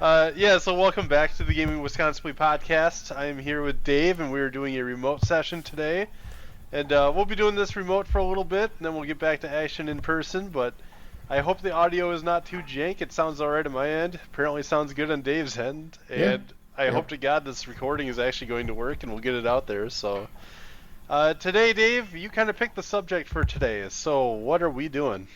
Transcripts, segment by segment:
So welcome back to the Gaming Wisconsinbly podcast. I am here with Dave, and we are doing a remote session today. And we'll be doing this remote for a little bit, and then we'll get back to action in person. But I hope the audio is not too jank. It sounds alright on my end. Apparently sounds good on Dave's end. Yeah. And I hope to God this recording is actually going to work, and we'll get it out there. So today, Dave, you kind of picked the subject for today. So what are we doing?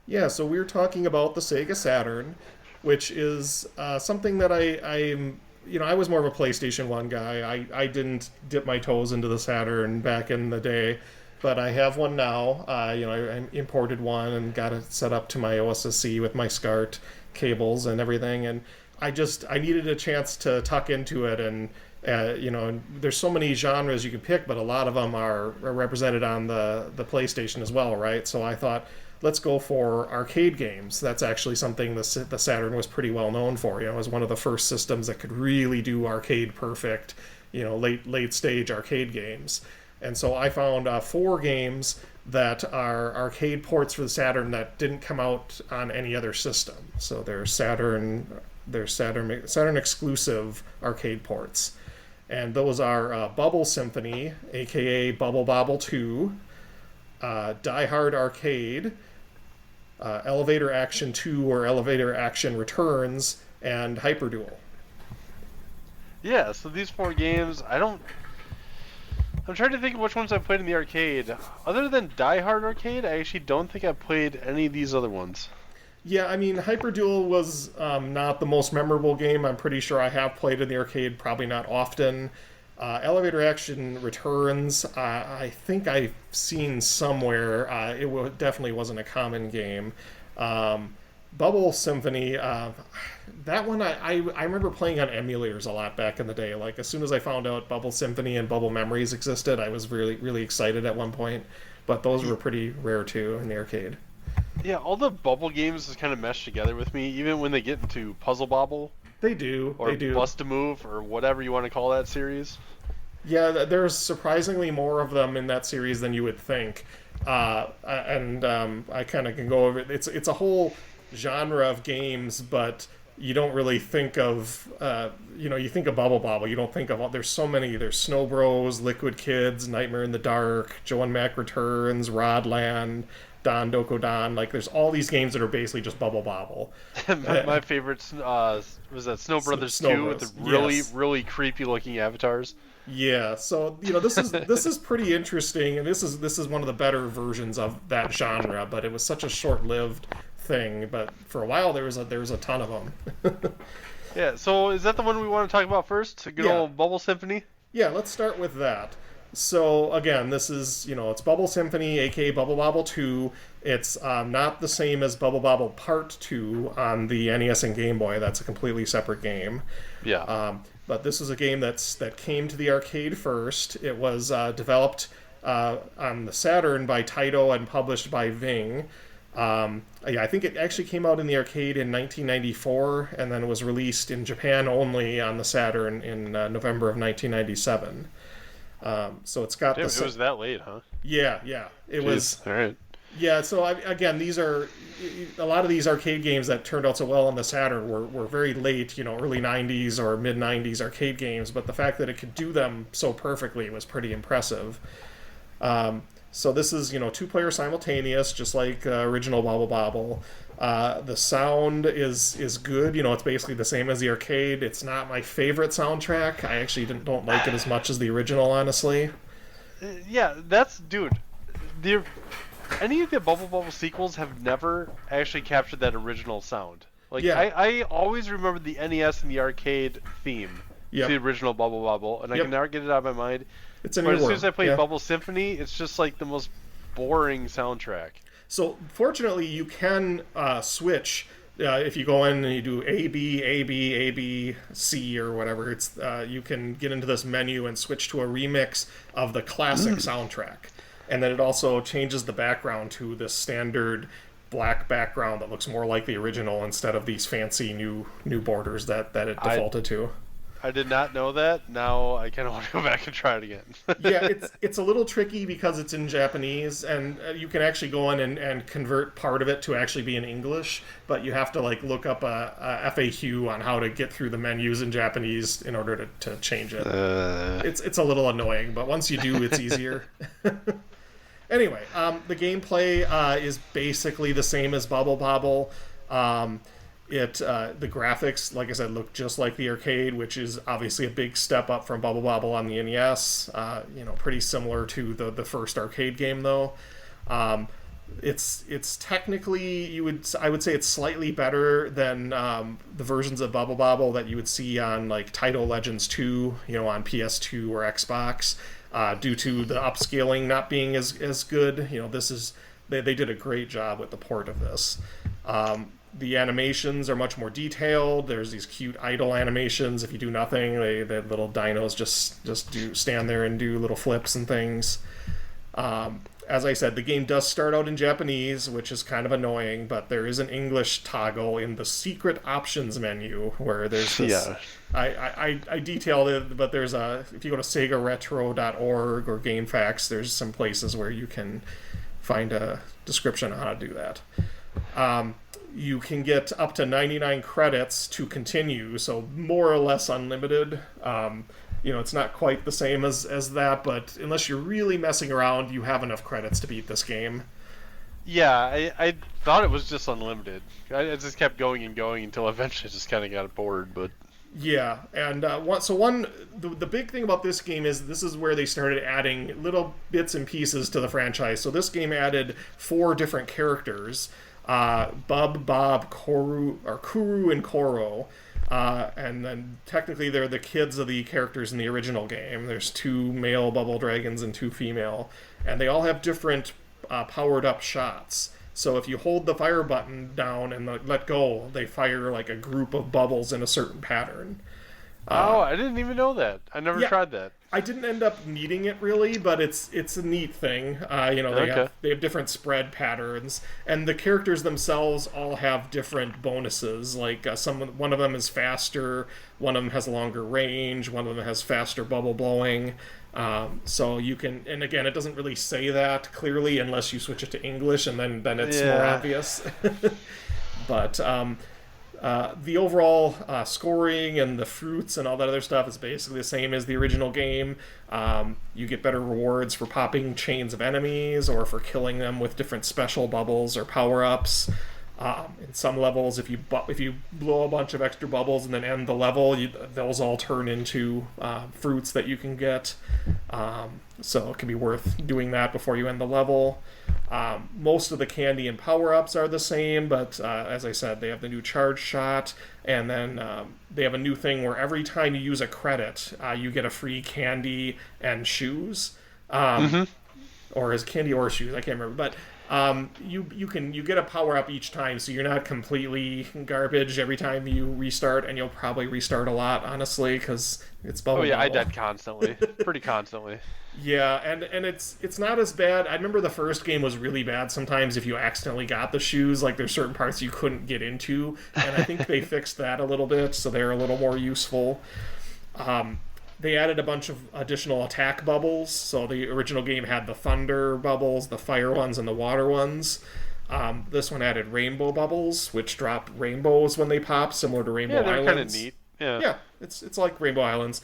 Yeah, so we're talking about the Sega Saturn, which is something that I was more of a PlayStation 1 guy. I didn't dip my toes into the Saturn back in the day, but I have one now. I imported one and got it set up to my OSSC with my SCART cables and everything, and I needed a chance to tuck into it, and there's so many genres you can pick, but a lot of them are represented on the PlayStation as well, right? So I thought, let's go for arcade games. That's actually something the Saturn was pretty well known for. It was one of the first systems that could really do arcade perfect, late stage arcade games. And so I found 4 games that are arcade ports for the Saturn that didn't come out on any other system. So they're Saturn exclusive arcade ports. And those are Bubble Symphony, aka Bubble Bobble 2, Die Hard Arcade, Elevator Action 2 or Elevator Action Returns, and Hyperduel. Yeah, so these 4 games, I'm trying to think of which ones I've played in the arcade. Other than Die Hard Arcade, I actually don't think I've played any of these other ones. Yeah, I mean, Hyperduel was not the most memorable game. I'm pretty sure I have played in the arcade, probably not often. Elevator Action Returns, I think I've seen somewhere. Definitely wasn't a common game. Bubble Symphony, that one I remember playing on emulators a lot back in the day. Like, as soon as I found out Bubble Symphony and Bubble Memories existed, I was really, really excited at one point. But those were pretty rare too in the arcade. Yeah, all the Bubble games is kind of meshed together with me, even when they get into Puzzle Bobble. They do. Or Bust a Move, or whatever you want to call that series. Yeah, there's surprisingly more of them in that series than you would think. I kind of can go over it. It's a whole genre of games, but you don't really think of, you think of Bubble Bobble. You don't think of, there's so many. There's Snow Bros, Liquid Kids, Nightmare in the Dark, Joe and Mac Returns, Rodland, Don Doko Don. Like, there's all these games that are basically just Bubble Bobble. My favorite was that Snow Brothers 2 with the really creepy looking avatars. Yeah, so this is pretty interesting, and this is one of the better versions of that genre. But it was such a short-lived thing. But for a while there was a ton of them. Yeah, so is that the one we want to talk about first? A good old Bubble Symphony? Yeah, let's start with that. So again, this is it's Bubble Symphony, aka Bubble Bobble 2. It's not the same as Bubble Bobble Part 2 on the NES and Game Boy. That's a completely separate game. Yeah. But this is a game that came to the arcade first. It was developed on the Saturn by Taito and published by Ving. I think it actually came out in the arcade in 1994 and then was released in Japan only on the Saturn in November of 1997. So it's got Damn, it was that late, huh? Yeah. It was. All right. Yeah, so again, these are a lot of these arcade games that turned out so well on the Saturn were very late, early 90s or mid 90s arcade games, but the fact that it could do them so perfectly was pretty impressive. So this is, 2-player simultaneous, just like original Bobble Bobble. The sound is good. It's basically the same as the arcade. It's not my favorite soundtrack. I actually don't like it as much as the original, honestly. Yeah, any of the Bubble Bobble sequels have never actually captured that original sound. Like, yeah. I always remember the NES and the arcade theme. Yep. The original Bubble Bobble, and I can never get it out of my mind. It's a but new as soon as I play yeah. Bubble Symphony, it's just like the most boring soundtrack. So fortunately, you can switch if you go in and you do A B A B A B C or whatever. It's you can get into this menu and switch to a remix of the classic soundtrack, and then it also changes the background to this standard black background that looks more like the original instead of these fancy new borders that it defaulted to. I did not know that. Now I kind of want to go back and try it Yeah, again. it's a little tricky because it's in Japanese, and you can actually go in and convert part of it to actually be in English, but you have to like look up a FAQ on how to get through the menus in Japanese in order to change it. It's a little annoying, but once you do, it's easier. Anyway, the gameplay is basically the same as Bubble Bobble. The graphics, like I said, look just like the arcade, which is obviously a big step up from Bubble Bobble on the NES. Pretty similar to the first arcade game though. It's technically I would say it's slightly better than the versions of Bubble Bobble that you would see on like Title Legends 2, on PS2 or Xbox, due to the upscaling not being as good. They did a great job with the port of this. The animations are much more detailed. There's these cute idle animations. If you do nothing, the little dinos just stand there and do little flips and things. As I said, the game does start out in Japanese, which is kind of annoying, but there is an English toggle in the secret options menu where there's this. Yeah. I detailed it, but if you go to SegaRetro.org or GameFAQs, there's some places where you can find a description on how to do that. You can get up to 99 credits to continue, so more or less unlimited. It's not quite the same as that, but unless you're really messing around, you have enough credits to beat this game. Yeah, I thought it was just unlimited. I just kept going and going until eventually I just kind of got bored, but... Yeah, and the big thing about this game is this is where they started adding little bits and pieces to the franchise. So this game added 4 different characters, Bub, Bob, Kuru, and Koro. And then technically they're the kids of the characters in the original game. There's 2 male bubble dragons and 2 female, and they all have different powered up shots. So if you hold the fire button down and let go, they fire like a group of bubbles in a certain pattern. I didn't even know that. I never tried that. I didn't end up needing it really, but it's a neat thing. They have different spread patterns, and the characters themselves all have different bonuses. Like one of them is faster, one of them has longer range, one of them has faster bubble blowing. So you can, and again, it doesn't really say that clearly unless you switch it to English, and then it's more obvious. But the overall scoring and the fruits and all that other stuff is basically the same as the original game. You get better rewards for popping chains of enemies or for killing them with different special bubbles or power-ups. In some levels, if you blow a bunch of extra bubbles and then end the level, those all turn into fruits that you can get. So it can be worth doing that before you end the level. Most of the candy and power-ups are the same, but as I said, they have the new charge shot, and then they have a new thing where every time you use a credit, you get a free candy and shoes. Or is candy or shoes? I can't remember, but you get a power up each time, so you're not completely garbage every time you restart, and you'll probably restart a lot, honestly, because it's bubble. Oh yeah, bubble. I died constantly, pretty constantly. Yeah, and it's not as bad. I remember the first game was really bad sometimes if you accidentally got the shoes. Like there's certain parts you couldn't get into, and I think they fixed that a little bit, so they're a little more useful. They added a bunch of additional attack bubbles. So the original game had the thunder bubbles, the fire ones, and the water ones. This one added rainbow bubbles, which drop rainbows when they pop, similar to Rainbow Islands. Yeah, they're kind of neat. Yeah, it's like Rainbow Islands.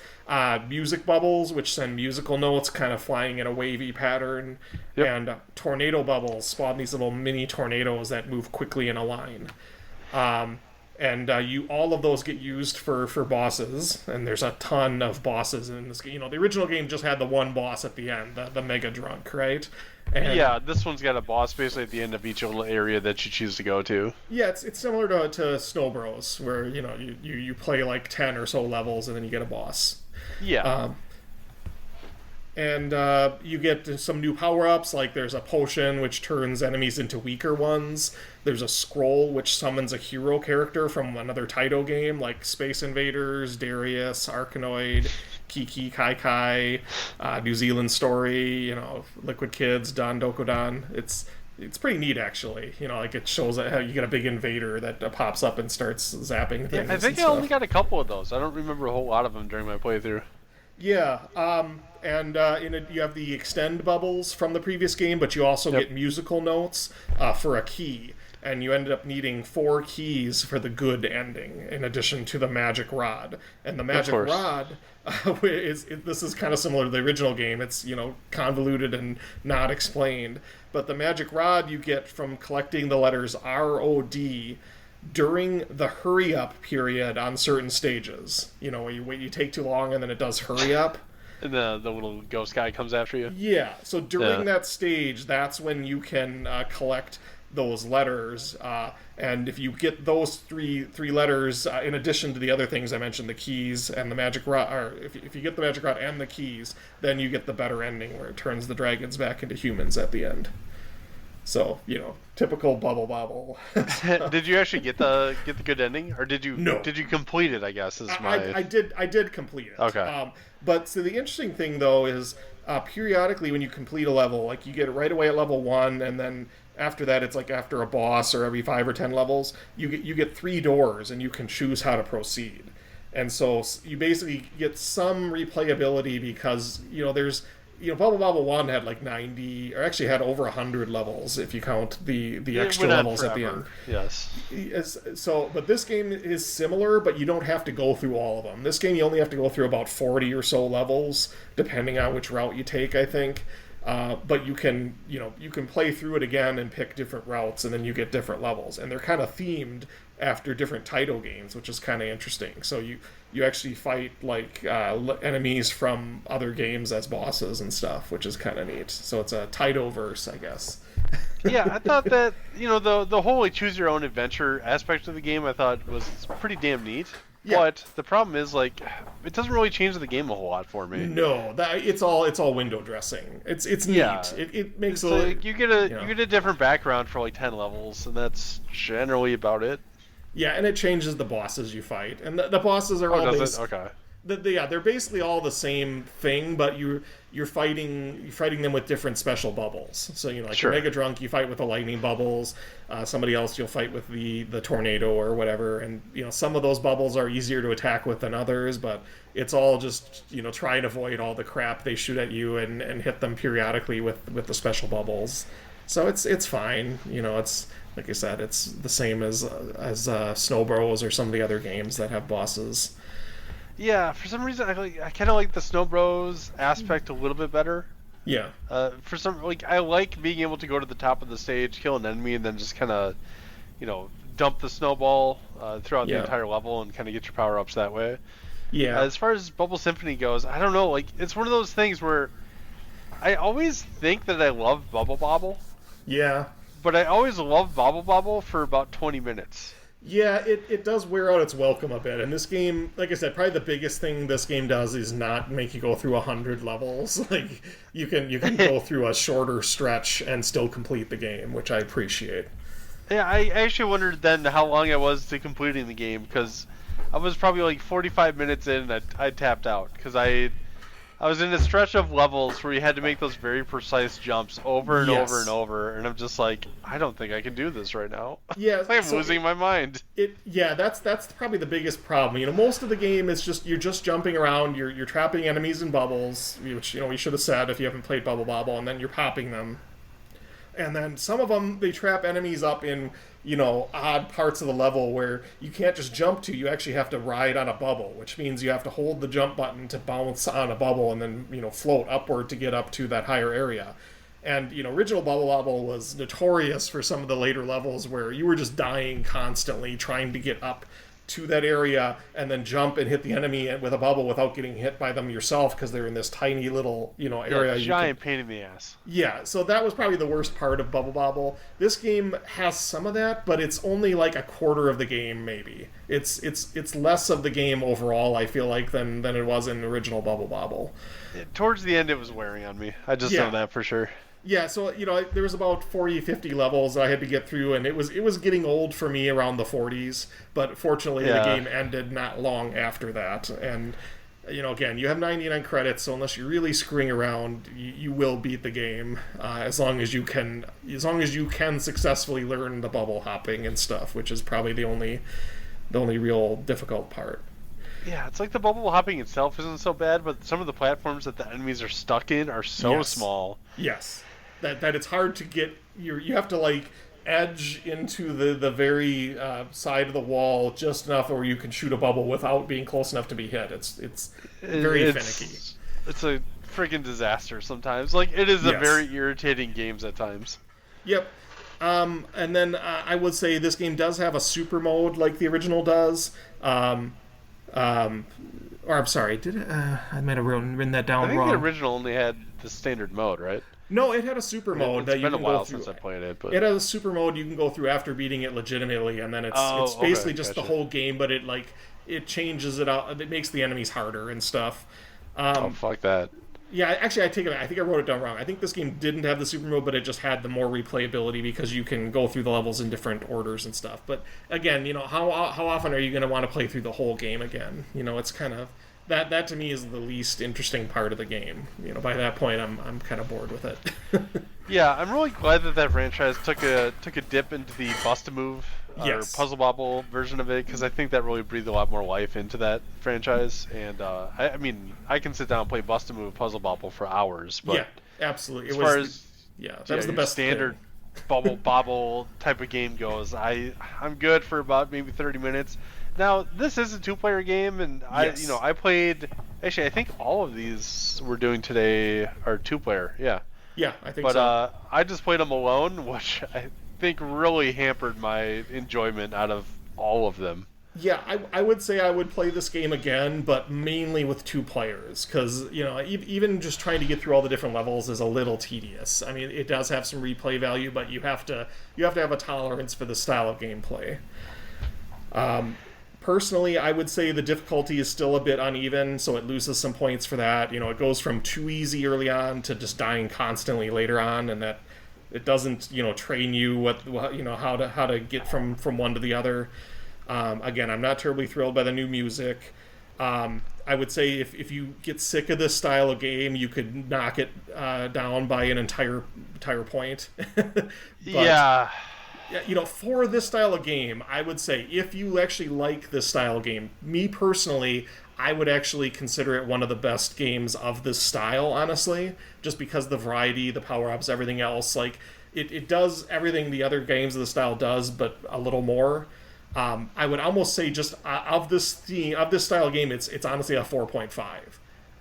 Music bubbles, which send musical notes kind of flying in a wavy pattern. Yep. And tornado bubbles spawn these little mini tornadoes that move quickly in a line. And all of those get used for bosses, and there's a ton of bosses in this game. The original game just had the one boss at the end, the Mega Drunk, right? And yeah, this one's got a boss basically at the end of each little area that you choose to go to. Yeah, it's similar to Snow Bros, where you play like 10 or so levels, and then you get a boss. Yeah. And you get some new power-ups, like there's a potion which turns enemies into weaker ones. There's a scroll which summons a hero character from another Taito game, like Space Invaders, Darius, Arkanoid, Kiki, Kai Kai, New Zealand Story, Liquid Kids, Don Dokodan. It's pretty neat, actually. Like it shows how you get a big invader that pops up and starts zapping things. Yeah, I think I only got a couple of those. I don't remember a whole lot of them during my playthrough. Yeah, and you have the extend bubbles from the previous game, but you also get musical notes for a key. And you ended up needing 4 keys for the good ending, in addition to the magic rod. And the magic rod this is kind of similar to the original game. It's convoluted and not explained. But the magic rod you get from collecting the letters ROD during the hurry up period on certain stages. Where you take too long and then it does hurry up. And the little ghost guy comes after you. Yeah. So during that stage, that's when you can collect those letters, and if you get those three letters in addition to the other things I mentioned, the keys and the magic rod, or if you get the magic rod and the keys, then you get the better ending where it turns the dragons back into humans at the end. So typical Bubble Bobble. Did you actually get the good ending, or did you? No. Did you complete it? I guess is my. I did complete it. Okay. But so the interesting thing though is periodically when you complete a level, like you get it right away at level 1, and then after that it's like after a boss, or every 5 or 10 levels, you get 3 doors and you can choose how to proceed. And so you basically get some replayability because there's Bubble Bobble 1 had like 90, or actually had over 100 levels if you count the extra levels at the end. Yes. So, but this game is similar, but you don't have to go through all of them. This game you only have to go through about 40 or so levels, depending on which route you take, I think. But you can play through it again and pick different routes, and then you get different levels. And they're kind of themed after different Taito games, which is kind of interesting. So you actually fight like enemies from other games as bosses and stuff, which is kind of neat. So it's a Taito-verse, I guess. Yeah, I thought that the whole like, choose your own adventure aspect of the game I thought was pretty damn neat. Yeah. But the problem is like it doesn't really change the game a whole lot for me. No, it's all window dressing. It's neat. Yeah. It makes like you get a different background for like 10 levels, and that's generally about it. Yeah, and it changes the bosses you fight, and the bosses are all does it? Okay. They're basically all the same thing, but you're fighting them with different special bubbles. So sure. Mega Drunk, you fight with the lightning bubbles. Somebody else you'll fight with the tornado or whatever. And some of those bubbles are easier to attack with than others, but it's all just try and avoid all the crap they shoot at you and hit them periodically with the special bubbles. So it's fine. It's like I said, it's the same as Snow Bros or some of the other games that have bosses. Yeah, for some reason I kind of like the Snow Bros aspect a little bit better. Yeah. For some I like being able to go to the top of the stage, kill an enemy, and then just kind of, dump the snowball throughout the entire level and kind of get your power ups that way. Yeah. As far as Bubble Symphony goes, I don't know. Like it's one of those things where I always think that I love Bubble Bobble. Yeah. But I always love Bobble Bobble for about 20 minutes. Yeah, it does wear out its welcome a bit. And this game, like I said, probably the biggest thing this game does is not make you go through 100 levels. Like you can go through a shorter stretch and still complete the game, which I appreciate. Yeah, I actually wondered then how long I was to completing the game, because I was probably like 45 minutes in and I tapped out because I was in a stretch of levels where you had to make those very precise jumps over and over and over, and I'm just like, I don't think I can do this right now. Yeah, I'm losing my mind. That's probably the biggest problem. Most of the game is just you're just jumping around, you're trapping enemies in bubbles, which we should have said if you haven't played Bubble Bobble, and then you're popping them. And then some of them, they trap enemies up in, odd parts of the level where you can't just jump to. You actually have to ride on a bubble, which means you have to hold the jump button to bounce on a bubble and then, float upward to get up to that higher area. And, original Bubble Bobble was notorious for some of the later levels where you were just dying constantly trying to get up to that area and then jump and hit the enemy with a bubble without getting hit by them yourself because they're in this tiny little area. Yeah, giant pain in the ass. Yeah, so that was probably the worst part of Bubble Bobble. This game has some of that, but it's only like a quarter of the game maybe. It's less of the game overall, I feel like, than it was in original Bubble Bobble. Towards the end it was wearing on me. I just know that for sure. Yeah, so there was about 40, 50 levels I had to get through, and it was getting old for me around the 40s. But fortunately, the game ended not long after that, and again, you have 99 credits, so unless you're really screwing around, you will beat the game as long as you can successfully learn the bubble hopping and stuff, which is probably the only real difficult part. Yeah, it's like the bubble hopping itself isn't so bad, but some of the platforms that the enemies are stuck in are so small. Yes, that it's hard to get. You have to like edge into the very side of the wall just enough where you can shoot a bubble without being close enough to be hit. It's very finicky. It's a freaking disaster sometimes. Like, it is a very irritating game at times. Yep. And then I would say this game does have a super mode like the original does. Or I'm sorry, I might have written that down wrong. I think the original only had the standard mode, right? No, it had a super mode that you can go through. It's been a while since I played it, but it had a super mode you can go through after beating it legitimately, and then it's basically just the whole game, but it changes it out. It makes the enemies harder and stuff. Fuck that. Yeah, actually, I take it. I think I wrote it down wrong. I think this game didn't have the super mode, but it just had the more replayability because you can go through the levels in different orders and stuff. But again, how often are you going to want to play through the whole game again? It's kind of that to me is the least interesting part of the game. By that point, I'm kind of bored with it. Yeah, I'm really glad that franchise took a dip into the Bust-A-Move or Puzzle Bobble version of it, because I think that really breathed a lot more life into that franchise. And I mean, I can sit down and play Bust-A-Move, Puzzle Bobble for hours. But yeah, absolutely. That was the best standard Bubble Bobble type of game goes. I'm good for about maybe 30 minutes. Now, this is a two-player game, and I played. Actually, I think all of these we're doing today are two-player. Yeah. Yeah, I think so. But I just played them alone, which I think really hampered my enjoyment out of all of them. Yeah, I would say I would play this game again, but mainly with two players, because even just trying to get through all the different levels is a little tedious. I mean, it does have some replay value, but you have to have a tolerance for the style of gameplay. Personally, I would say the difficulty is still a bit uneven, so it loses some points for that. It goes from too easy early on to just dying constantly later on, and that it doesn't, train you how to get from one to the other. Again, I'm not terribly thrilled by the new music. I would say if you get sick of this style of game, you could knock it down by an entire point. But, yeah. For this style of game, I would say if you actually like this style of game, me personally, I would actually consider it one of the best games of this style, honestly, just because the variety, the power-ups, everything else, like it does everything the other games of the style does, but a little more. I would almost say just of this style of game, it's honestly a 4.5.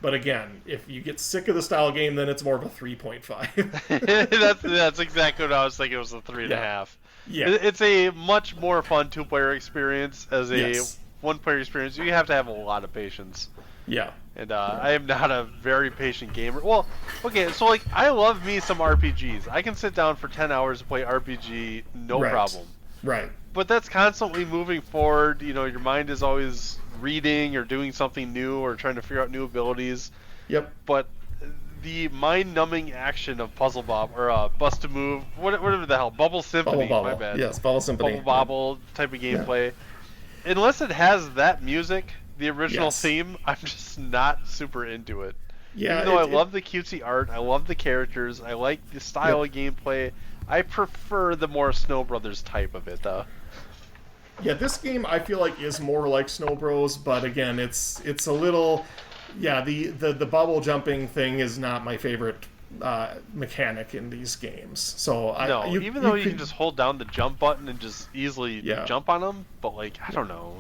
But again, if you get sick of the style game, then it's more of a 3.5. That's exactly what I was thinking. It was a 3.5. Yeah, it's a much more fun two-player experience as a one-player experience. You have to have a lot of patience. Yeah. And I am not a very patient gamer. Well, okay, so like I love me some RPGs. I can sit down for 10 hours and play RPG, no problem. Right. But that's constantly moving forward. Your mind is always reading or doing something new or trying to figure out new abilities. Yep. But the mind-numbing action of Puzzle Bob or Bust-A-Move, whatever the hell, Bubble Symphony. Bubble. My bad. Yes, Bubble Symphony. Bubble Bobble type of gameplay. Yeah. Unless it has that music, the original theme, I'm just not super into it. Yeah. Even though I love the cutesy art, I love the characters, I like the style of gameplay. I prefer the more Snow Brothers type of it, though. Yeah, this game I feel like is more like Snow Bros, but again, it's a little. Yeah, the bubble jumping thing is not my favorite mechanic in these games. So even though you can just hold down the jump button and just easily jump on them, but like I don't know,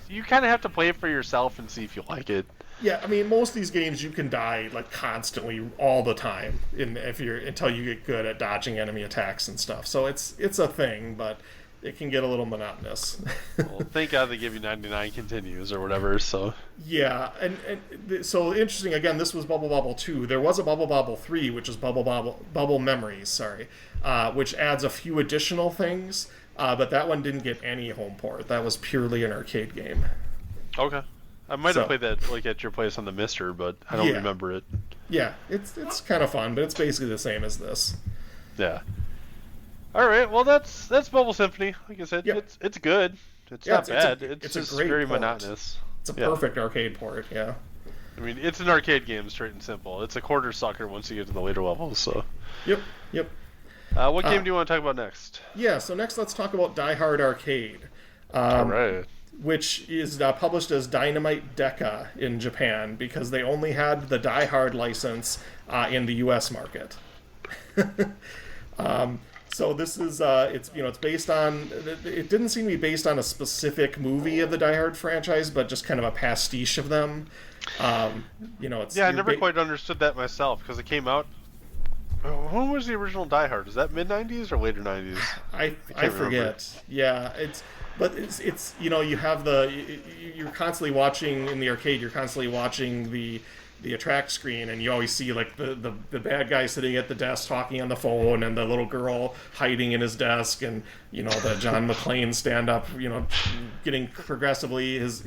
you kind of have to play it for yourself and see if you like it. Yeah, I mean most of these games you can die like constantly all the time until you get good at dodging enemy attacks and stuff. So it's a thing, but it can get a little monotonous. Well, thank God they give you 99 continues or whatever, so... Yeah, and so interesting, again, this was Bubble Bobble 2. There was a Bubble Bobble 3, which is Bubble Memories, which adds a few additional things, but that one didn't get any home port. That was purely an arcade game. Okay. I might have played that like at your place on the Mister, but I don't remember it. Yeah, it's kind of fun, but it's basically the same as this. Yeah. All right, well that's Bubble Symphony. Like I said, it's good. It's not bad. It's just very monotonous. It's a perfect arcade port. Yeah. I mean, it's an arcade game, straight and simple. It's a quarter sucker once you get to the later levels. So. Yep. Yep. What game do you want to talk about next? Yeah. So next, let's talk about Die Hard Arcade. All right. Which is published as Dynamite Decca in Japan because they only had the Die Hard license in the U.S. market. So this is it's based on. It didn't seem to be based on a specific movie of the Die Hard franchise, but just kind of a pastiche of them. It's I never quite understood that myself because it came out. When was the original Die Hard? Is that mid '90s or later '90s? I forget. Remember. Yeah, it's you have you're constantly watching in the arcade. You're constantly watching the attract screen, and you always see like the bad guy sitting at the desk talking on the phone, and the little girl hiding in his desk, and the John McClane stand up, getting progressively his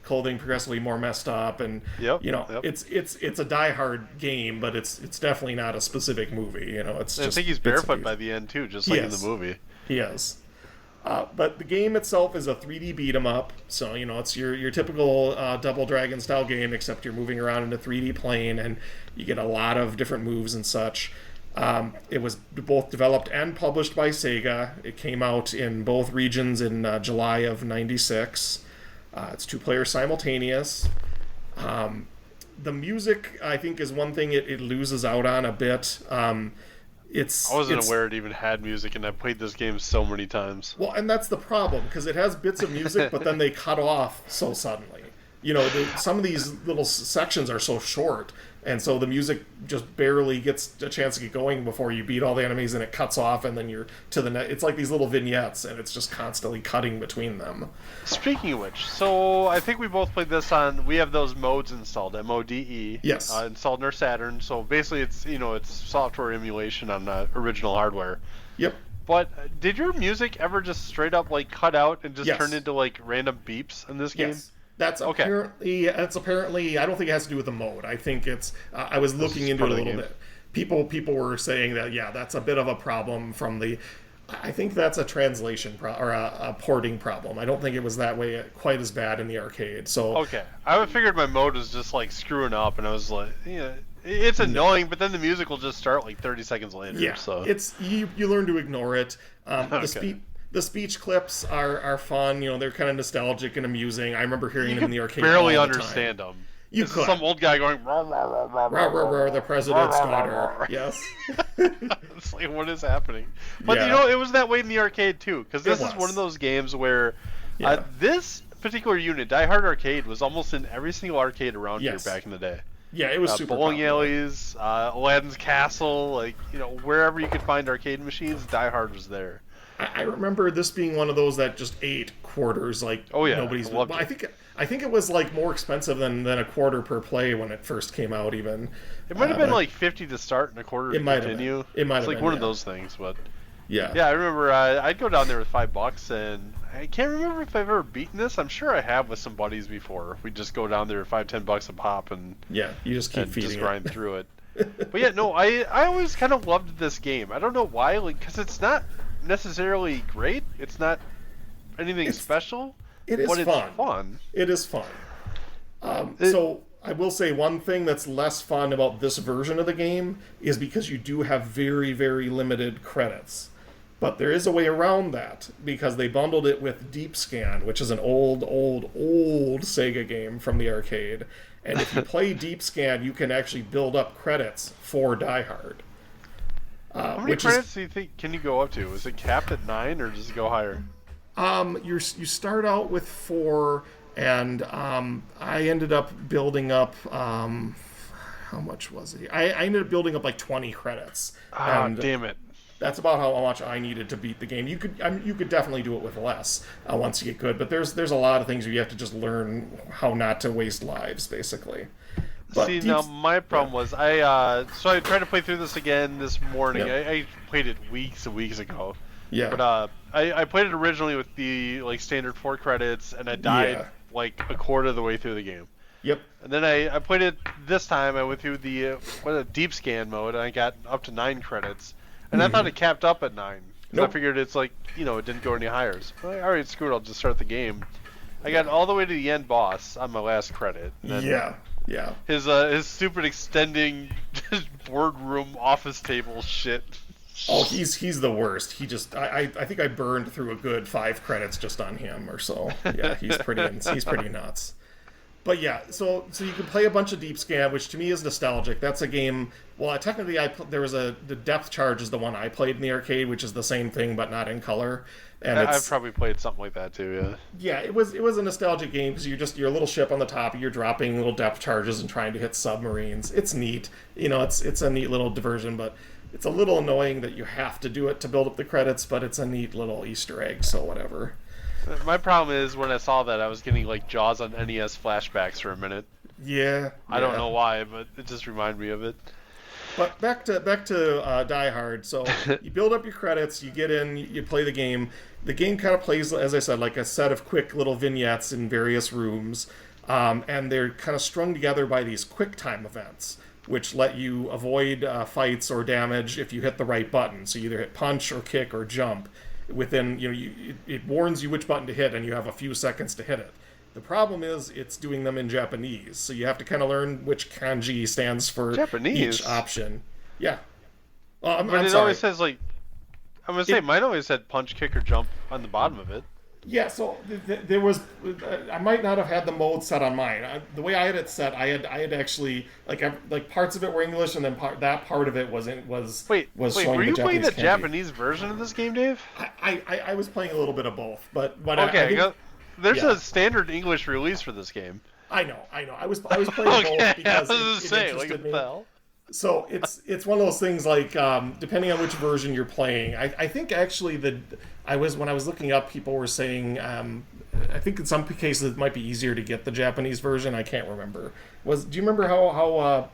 clothing progressively more messed up, and it's a Die Hard game, but it's definitely not a specific movie. It's just, I think he's barefoot by the end too, just like in the movie. He is. But the game itself is a 3D beat 'em up, so it's your typical Double Dragon style game, except you're moving around in a 3D plane, and you get a lot of different moves and such. It was both developed and published by Sega. It came out in both regions in July of '96. It's 2-player simultaneous. The music, I think, is one thing it loses out on a bit. I wasn't aware it even had music, and I played this game so many times. Well, and that's the problem, because it has bits of music, but then they cut off so suddenly. Some of these little sections are so short, and so the music just barely gets a chance to get going before you beat all the enemies, and it cuts off, and then you're to the next. It's like these little vignettes, and it's just constantly cutting between them. Speaking of which, so I think we both played this we have those modes installed, MODE. Yes. Installed in our Saturn, so basically it's software emulation on original hardware. Yep. But did your music ever just straight up cut out and just Yes. turn into random beeps in this game? Yes. That's apparently. I don't think it has to do with the mode. I think it's. I was looking into it a little bit. People were saying that that's a bit of a problem from the. I think that's a translation or a porting problem. I don't think it was that way quite as bad in the arcade. So okay, I figured my mode was just screwing up, and I was like, it's annoying, but then the music will just start 30 seconds later. Yeah, so it's you learn to ignore it. Okay. The speech clips are fun. They're kind of nostalgic and amusing. I remember hearing them in the arcade. Barely all the understand time. them. You could. Some old guy going rah, rah, rah, rah, rah, rah, the president's rah, rah, daughter. rah, rah. Yes. It's what is happening? But Yeah. it was that way in the arcade too, because this is one of those games where this particular unit, Die Hard Arcade, was almost in every single arcade around here back in the day. Yeah, it was super bowling popular. alleys, Aladdin's Castle, wherever you could find arcade machines, Die Hard was there. I remember this being one of those that just ate quarters nobody's. I think it was more expensive than a quarter per play when it first came out. Even it might have been 50 to start and a quarter to continue. It might have been one of those things, but yeah. I remember I'd go down there with $5, and I can't remember if I've ever beaten this. I'm sure I have with some buddies before. We just go down there with $5-10 a pop, and you just keep feeding just grind through it. But I always kind of loved this game. I don't know why, because it's not necessarily great. It's not anything special. It is but fun. It's fun. It is fun. So I will say one thing that's less fun about this version of the game is because you do have very, very limited credits. But there is a way around that because they bundled it with Deep Scan, which is an old Sega game from the arcade. And if you play Deep Scan, you can actually build up credits for Die Hard. How many credits do you think can you go up to? Is it capped at 9 or does it go higher? You start out with 4, and I ended up building up. How much was it? I ended up building up 20 credits. Damn it! That's about how much I needed to beat the game. You could definitely do it with less once you get good, but there's a lot of things where you have to just learn how not to waste lives, basically. But now my problem was I tried to play through this again this morning. Yeah. I played it weeks and weeks ago. Yeah. But I played it originally with the standard 4 credits, and I died a quarter of the way through the game. Yep. And then I played it this time. I went through the deep scan mode, and I got up to 9 credits. And I thought it capped up at 9. Nope. I figured it's it didn't go any higher. So all right, screw it. I'll just start the game. I got all the way to the end boss on my last credit. And then Yeah. His stupid extending boardroom office table shit. Oh, he's the worst. He just I think I burned through a good 5 credits just on him or so. Yeah, he's pretty nuts. But yeah, so you can play a bunch of Deep Scab, which to me is nostalgic. That's a game. Well, technically, there was the Depth Charge is the one I played in the arcade, which is the same thing but not in color. And I've probably played something like that too. Yeah, it was a nostalgic game because you're a little ship on the top, you're dropping little depth charges and trying to hit submarines. It's neat, it's a neat little diversion, but it's a little annoying that you have to do it to build up the credits. But it's a neat little Easter egg, so whatever. My problem is when I saw that, I was getting like Jaws on NES flashbacks for a minute. Yeah. I don't know why, but it just reminded me of it. But back to Die Hard. So you build up your credits, you get in, you play the game. The game kind of plays, as I said, like a set of quick little vignettes in various rooms, and they're kind of strung together by these quick time events, which let you avoid fights or damage if you hit the right button. So you either hit punch or kick or jump. Within, it warns you which button to hit, and you have a few seconds to hit it. The problem is it's doing them in Japanese, so you have to kind of learn which kanji stands for Japanese? each option. Yeah. Well, but I'm it sorry. always says like, I'm gonna say mine always said punch, kick, or jump on the bottom of it. Yeah, so there was. I might not have had the mode set on mine. The way I had it set, I had actually like parts of it were English, and then that part of it was Wait, showing were you the playing the kanji. Japanese version of this game, Dave? I was playing a little bit of both, but Okay, I think, there's a standard English release for this game. I know. I was playing both because it interested what me. the hell? So it's one of those things like depending on which version you're playing. I think actually when I was looking up, people were saying I think in some cases it might be easier to get the Japanese version. I can't remember. Do you remember how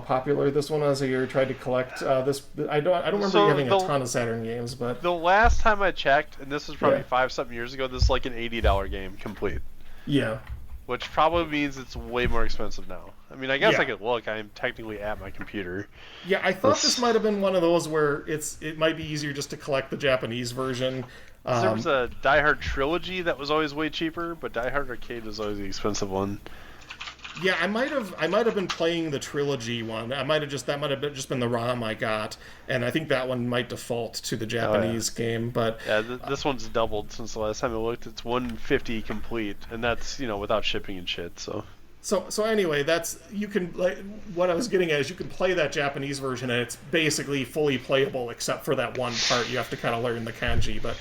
popular this one was? You tried to collect this. I don't remember you having a ton of Saturn games, but the last time I checked, and this was probably 5-something years ago, this is like an $80 game complete. Yeah. Which probably means it's way more expensive now. I mean, I guess Yeah. I could look. I'm technically at my computer. Yeah, I thought this might have been one of those where it might be easier just to collect the Japanese version. There was a Die Hard trilogy that was always way cheaper, but Die Hard Arcade was always the expensive one. Yeah, I might have been playing the trilogy one. That might have just been the ROM I got, and I think that one might default to the Japanese game. But yeah, this one's doubled since the last time I looked. It's $150 complete, and that's without shipping and shit. So anyway, you can what I was getting at is you can play that Japanese version, and it's basically fully playable except for that one part you have to kind of learn the kanji. But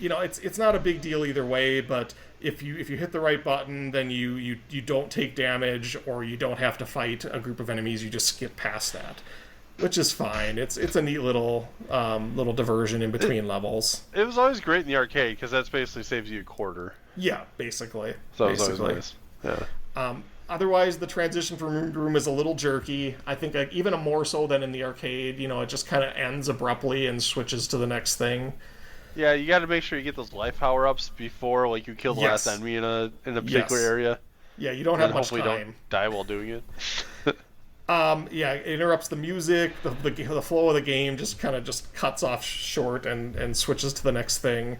it's not a big deal either way. But if you hit the right button, then you don't take damage, or you don't have to fight a group of enemies. You just skip past that, which is fine. It's a neat little diversion in between levels. It was always great in the arcade because that basically saves you a quarter. Yeah, basically. So it was always nice. Yeah. Otherwise, the transition from room to room is a little jerky. I think even more so than in the arcade. It just kind of ends abruptly and switches to the next thing. Yeah, you got to make sure you get those life power-ups before you kill the last enemy in a particular area. Yeah, you don't have much time. Hopefully don't die while doing it. Yeah, it interrupts the music, the flow of the game just cuts off short and switches to the next thing.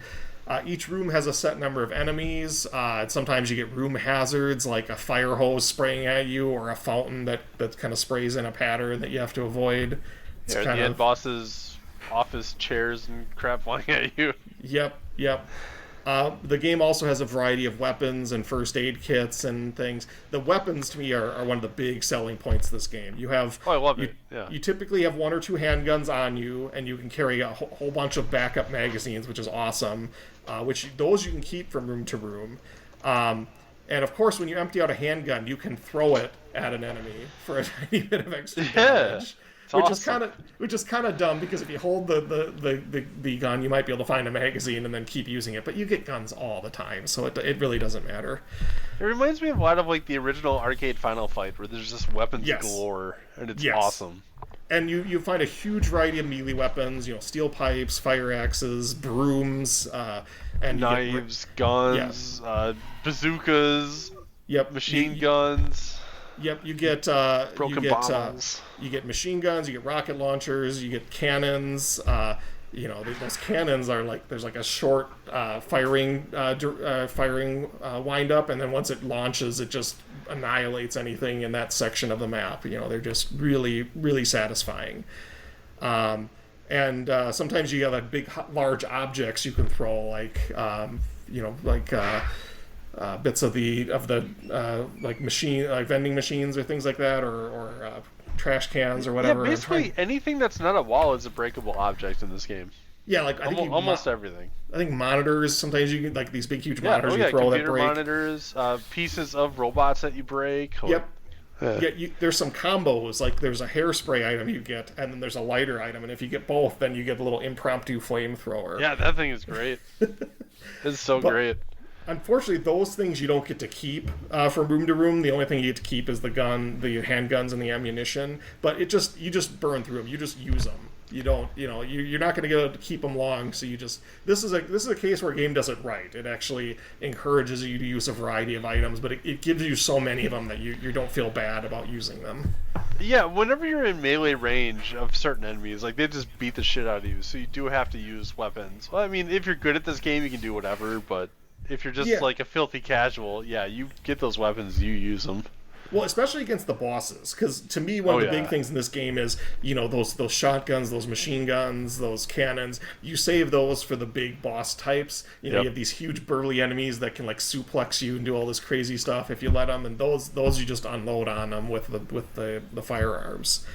Each room has a set number of enemies. Sometimes you get room hazards, like a fire hose spraying at you, or a fountain that kind of sprays in a pattern that you have to avoid. It's the end boss's office chairs and crap flying at you. Yep. The game also has a variety of weapons and first aid kits and things. The weapons, to me, are one of the big selling points of this game. You have, I love it. Yeah. You typically have 1 or 2 handguns on you, and you can carry a whole bunch of backup magazines, which is awesome. Those you can keep from room to room. And of course, when you empty out a handgun, you can throw it at an enemy for a tiny bit of extra damage. Which is kind of dumb, because if you hold the gun, you might be able to find a magazine and then keep using it. But you get guns all the time, so it really doesn't matter. It reminds me of a lot of the original arcade Final Fight, where there's just weapons galore, and it's awesome. And you find a huge variety of melee weapons, steel pipes, fire axes, brooms, and knives, guns, bazookas, machine guns. Yep, you get broken bottles. You get machine guns, you get rocket launchers, you get cannons. those cannons are like there's like a short firing wind up, and then once it launches, it just annihilates anything in that section of the map. They're just really really satisfying. And sometimes you have like big large objects you can throw, like bits of the like vending machines or things like that, or trash cans or whatever. Yeah, basically anything that's not a wall is a breakable object in this game. Yeah, like I think almost everything. I think monitors. Sometimes you can like these big huge monitors you throw that break. Monitors, pieces of robots that you break. Yep. There's some combos, like there's a hairspray item you get, and then there's a lighter item, and if you get both, then you get a little impromptu flamethrower. Yeah, that thing is great. It's so great. Unfortunately, those things you don't get to keep from room to room. The only thing you get to keep is the handguns, and the ammunition. But you just burn through them. You just use them. You don't, you're not going to get able to keep them long. So this is a case where a game does it right. It actually encourages you to use a variety of items, but it gives you so many of them that you don't feel bad about using them. Yeah, whenever you're in melee range of certain enemies, like they just beat the shit out of you. So you do have to use weapons. Well, I mean, if you're good at this game, you can do whatever. But if you're just like a filthy casual, yeah, you get those weapons, you use them. Well, especially against the bosses, because to me, one of the big things in this game is, those shotguns, those machine guns, those cannons. You save those for the big boss types. You have these huge burly enemies that can like suplex you and do all this crazy stuff if you let them, and those you just unload on them with the firearms.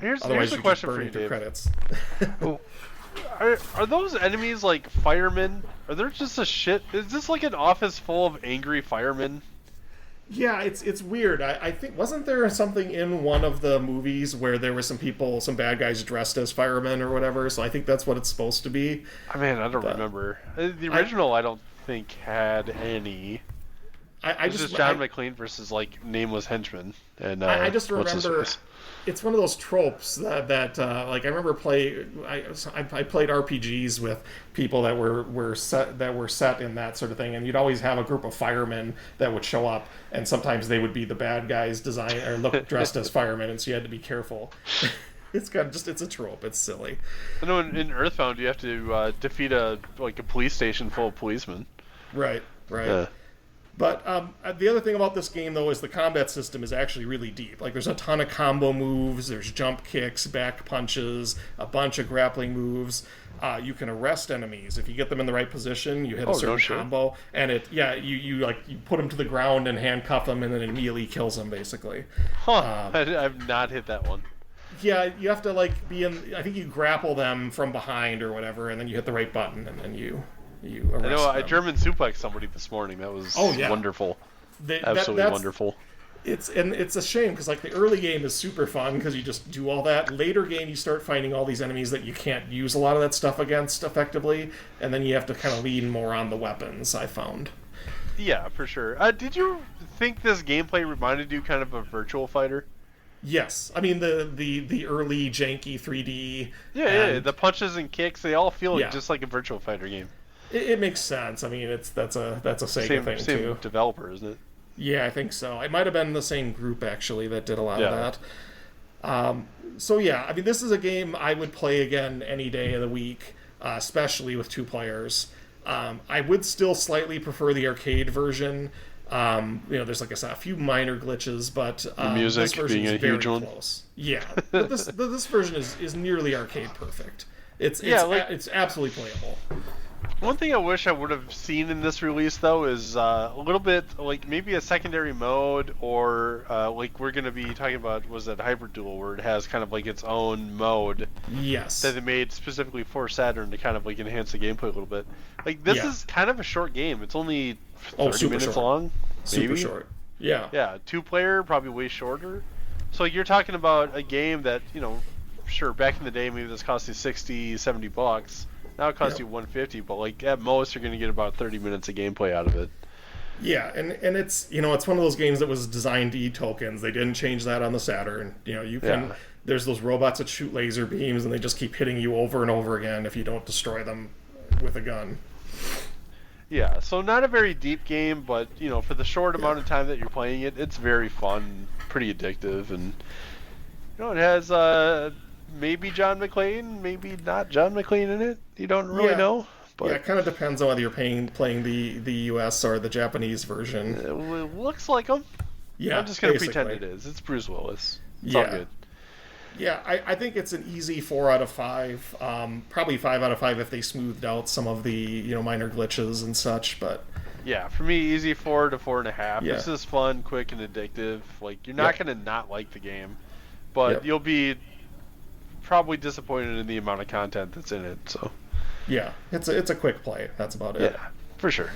Here's a question for you, Dave. Credits. Are those enemies like firemen? Are there just a shit? Is this like an office full of angry firemen? Yeah, it's weird. I think, wasn't there something in one of the movies where there were some bad guys dressed as firemen or whatever? So I think that's what it's supposed to be. I mean, I don't remember. The original, I don't think had any. It's just John McClane versus like nameless henchmen. And I just remember it's one of those tropes that like I remember I played RPGs with people that were set in that sort of thing, and you'd always have a group of firemen that would show up, and sometimes they would be the bad guys look dressed as firemen, and so you had to be careful. It's a trope. It's silly. I know in Earthbound you have to defeat a police station full of policemen. Right. Yeah. But the other thing about this game, though, is the combat system is actually really deep. Like, there's a ton of combo moves, there's jump kicks, back punches, a bunch of grappling moves. You can arrest enemies. If you get them in the right position, you hit a certain combo, and you put them to the ground and handcuff them, and then it immediately kills them, basically. I've not hit that one. Yeah, you have to, I think you grapple them from behind or whatever, and then you hit the right button, and then you arrest them. I German suplexed somebody this morning. That was wonderful. Absolutely wonderful. It's a shame because like the early game is super fun because you just do all that. Later game you start finding all these enemies that you can't use a lot of that stuff against effectively, and then you have to kind of lean more on the weapons. I found. Yeah, for sure. Did you think this gameplay reminded you kind of of Virtual Fighter? Yes, I mean the early janky 3D. Yeah, the punches and kicks, they all feel just like a Virtual Fighter game. It makes sense. I mean, that's a Sega thing too. Same developer, isn't it? Yeah, I think so. It might have been the same group actually that did a lot of that. So yeah, I mean, this is a game I would play again any day of the week, especially with 2 players. I would still slightly prefer the arcade version. There's like I said, a few minor glitches, but the music this version being is a very huge one. Close. Yeah, but this version is nearly arcade perfect. It's absolutely playable. One thing I wish I would have seen in this release, though, is a little bit, like, maybe a secondary mode, or, like, we're going to be talking about, was that Hybrid Duel, where it has kind of, like, its own mode. Yes. That they made specifically for Saturn to kind of, like, enhance the gameplay a little bit. Like, this is kind of a short game. It's only 30 minutes long, maybe? Super short. Yeah. Yeah, 2-player, probably way shorter. So you're talking about a game that, sure, back in the day, maybe this cost you $60, $70. Now it costs you $150, but like at most you're going to get about 30 minutes of gameplay out of it. Yeah, and it's it's one of those games that was designed to eat tokens. They didn't change that on the Saturn. You can there's those robots that shoot laser beams and they just keep hitting you over and over again if you don't destroy them with a gun. Yeah, so not a very deep game, but for the short amount of time that you're playing it, it's very fun, pretty addictive, and it has maybe John McClane, maybe not John McClane in it. You don't really Yeah, know, yeah. but It kind of depends on whether you're playing the U.S. or the Japanese version. it looks like him. I'm Yeah, just gonna pretend basically. it is. It's Bruce Willis. It's all Yeah. good. Yeah, I think it's an easy 4 out of 5. Probably 5 out of 5 if they smoothed out some of the minor glitches and such. But Yeah, for me, easy 4 to 4.5. yeah, This is fun, quick, and addictive. Like you're not yep, gonna not like the game, but yep, you'll be probably disappointed in the amount of content that's in it. So yeah. It's a quick play. That's about it. yeah, for sure.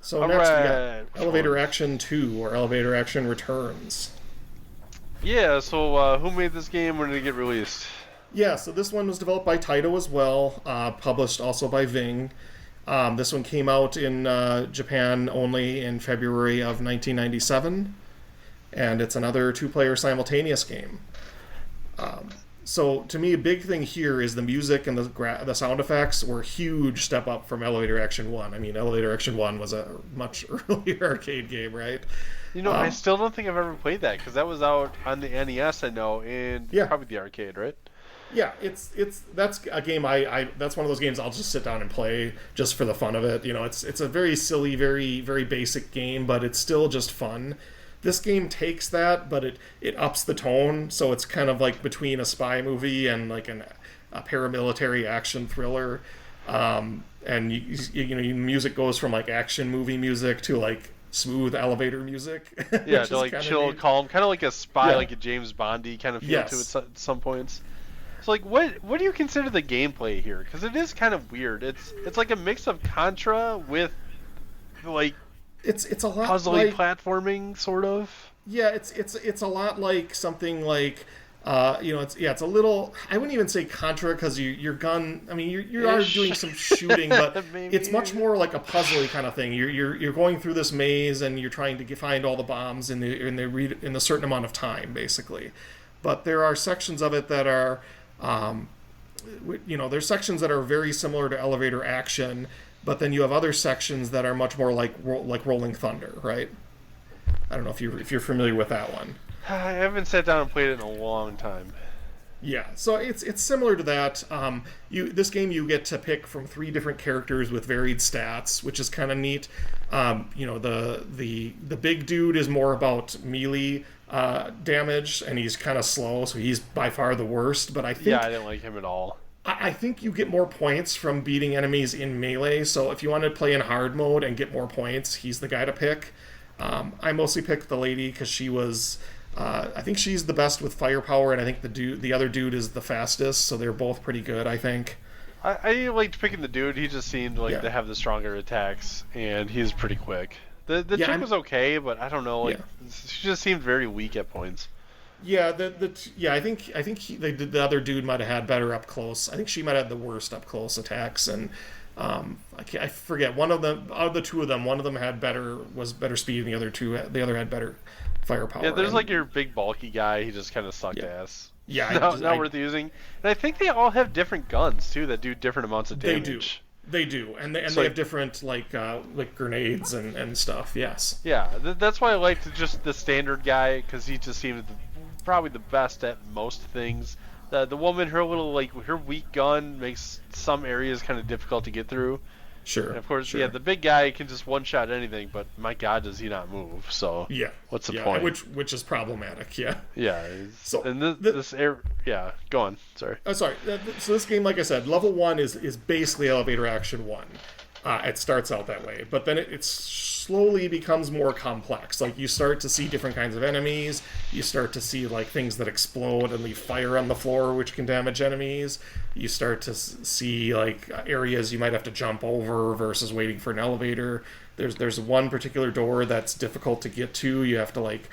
So All next we got right, which Elevator one? Action 2 or Elevator Action Returns. Yeah. So who made this game? When did it get released? Yeah, so this one was developed by Taito as well, published also by Ving. This one came out in Japan only in February of 1997, and it's another two-player simultaneous game. So to me, a big thing here is the music and the sound effects were a huge step up from Elevator Action 1. I mean, Elevator Action 1 was a much earlier arcade game, right? I still don't think I've ever played that because that was out on the NES, I know, and Yeah, probably the arcade, right? yeah, that's a game I that's one of those games I'll just sit down and play just for the fun of it. It's a very silly, very very basic game, but it's still just fun. This game takes that, but it ups the tone, so it's kind of like between a spy movie and like a paramilitary action thriller. And music goes from like action movie music to like smooth elevator music, Yeah, which to is like kind of chill, neat. calm, kind of like a spy, Yeah. like a James Bondy kind of feel to it Yes. at some points. So like, what do you consider the gameplay here? Because it is kind of weird. It's like a mix of Contra with like It's a lot puzzly like platforming, sort of. yeah, it's a lot like something like it's a little. I wouldn't even say Contra because your gun. I mean, you are Ish. doing some shooting, but Maybe. it's much more like a puzzly kind of thing. You're going through this maze and you're trying to find all the bombs in the certain amount of time, basically. But there are sections of it that are, there's sections that are very similar to Elevator Action, but then you have other sections that are much more like Rolling Thunder, right? I don't know if you're familiar with that one. I haven't sat down and played it in a long time. Yeah, so it's similar to that. This game you get to pick from 3 different characters with varied stats, which is kind of neat. The big dude is more about melee damage, and he's kind of slow, so he's by far the worst. But I think Yeah, I didn't like him at all. I think you get more points from beating enemies in melee. So if you want to play in hard mode and get more points, he's the guy to pick. I mostly picked the lady because she was. I think she's the best with firepower, and I think the other dude is the fastest. So they're both pretty good, I think. I liked picking the dude. He just seemed like Yeah. to have the stronger attacks, and he's pretty quick. The Yeah, chick was okay, but I don't know. Like Yeah. she just seemed very weak at points. Yeah, I think the other dude might have had better up close. I think she might have the worst up close attacks, and I forget one of them. Out of the 2 of them, one of them had better speed, and the other had better firepower. Yeah, there's and, like your big bulky guy. He just kind of sucked Yeah. ass. Yeah, Not worth using. And I think they all have different guns too that do different amounts of they do, damage. and they So, have different like grenades and stuff. Yes. Yeah, that's why I liked just the standard guy because he just seemed probably the best at most things. The woman, her little her weak gun makes some areas kind of difficult to get through. Sure. And of course, sure. yeah, the big guy can just one shot anything, but my God, does he not move? So Yeah. what's the yeah, point? which is problematic. Yeah. Yeah. So, and the- this air, yeah, go on. Sorry. Oh, sorry. So this game, like I said, level 1 is basically Elevator Action 1. It starts out that way, but then it slowly becomes more complex. Like you start to see different kinds of enemies. You start to see like things that explode and leave fire on the floor, which can damage enemies. You start to see like areas you might have to jump over versus waiting for an elevator. There's one particular door that's difficult to get to. You have to like